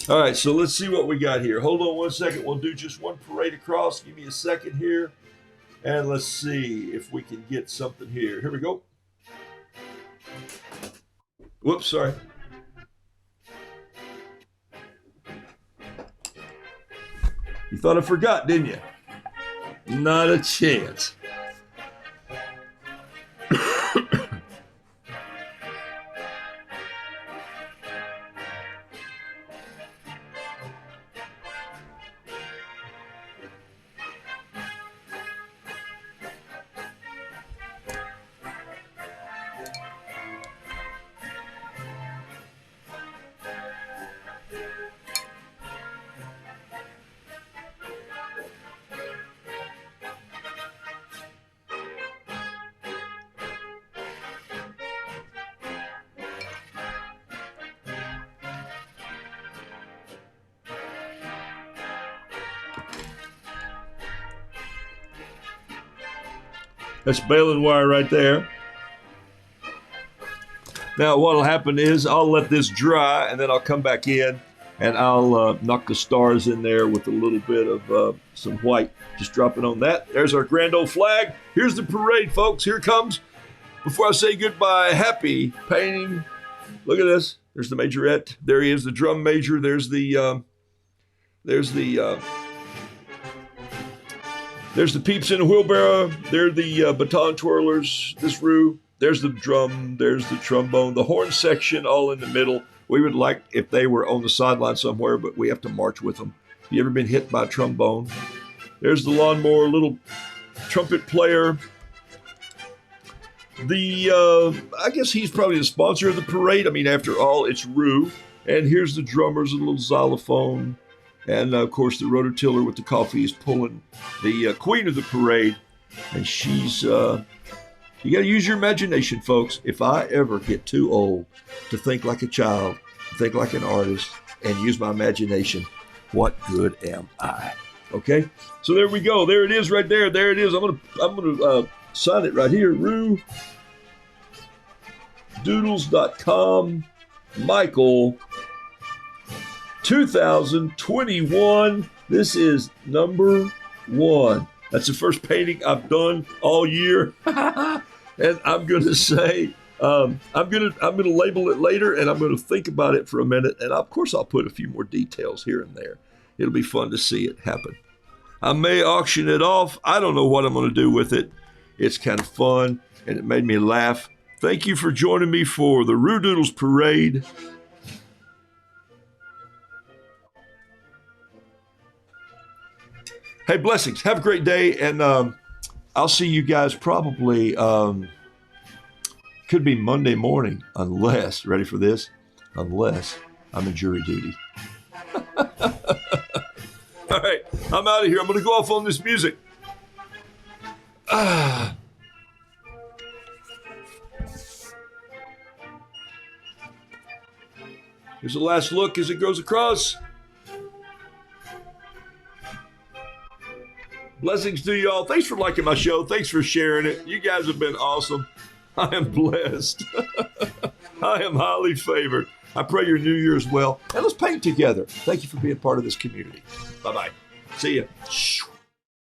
All right, so let's see what we got here. Hold on one second. We'll do just one parade across. Give me a second here. And let's see if we can get something here. Here we go. Whoops, sorry. You thought I forgot, didn't you? Not a chance. That's baling wire right there. Now what'll happen is I'll let this dry, and then I'll come back in and I'll knock the stars in there with a little bit of some white. Just drop it on that. There's our grand old flag. Here's the parade, folks. Here it comes. Before I say goodbye, happy painting. Look at this. There's the majorette. There he is, the drum major. There's the peeps in the wheelbarrow. They're the baton twirlers. This roo. There's the drum. There's the trombone. The horn section all in the middle. We would like if they were on the sideline somewhere, but we have to march with them. Have you ever been hit by a trombone? There's the lawnmower, little trumpet player. I guess he's probably the sponsor of the parade. I mean, after all, it's Roo. And here's the drummers, a little xylophone. And, of course, the rototiller with the coffee is pulling the queen of the parade. And she's, you got to use your imagination, folks. If I ever get too old to think like a child, to think like an artist, and use my imagination, what good am I? Okay? So there we go. There it is right there. There it is. I'm gonna sign it right here. Roodoodles.com. Michael 2021. This is number 1. That's the first painting I've done all year. And I'm going to say I'm gonna label it later, and I'm gonna think about it for a minute, and of course I'll put a few more details here and there. It'll be fun to see it happen. I may auction it off. I don't know what I'm gonna do with it. It's kind of fun, and it made me laugh. Thank you for joining me for the Roodoodles Parade. Hey, blessings. Have a great day, and I'll see you guys probably, could be Monday morning, unless, ready for this? Unless I'm in jury duty. All right, I'm out of here. I'm going to go off on this music. Here's the last look as it goes across. Blessings to you all. Thanks for liking my show. Thanks for sharing it. You guys have been awesome. I am blessed. I am highly favored. I pray your new year is well. And let's paint together. Thank you for being part of this community. Bye-bye. See ya.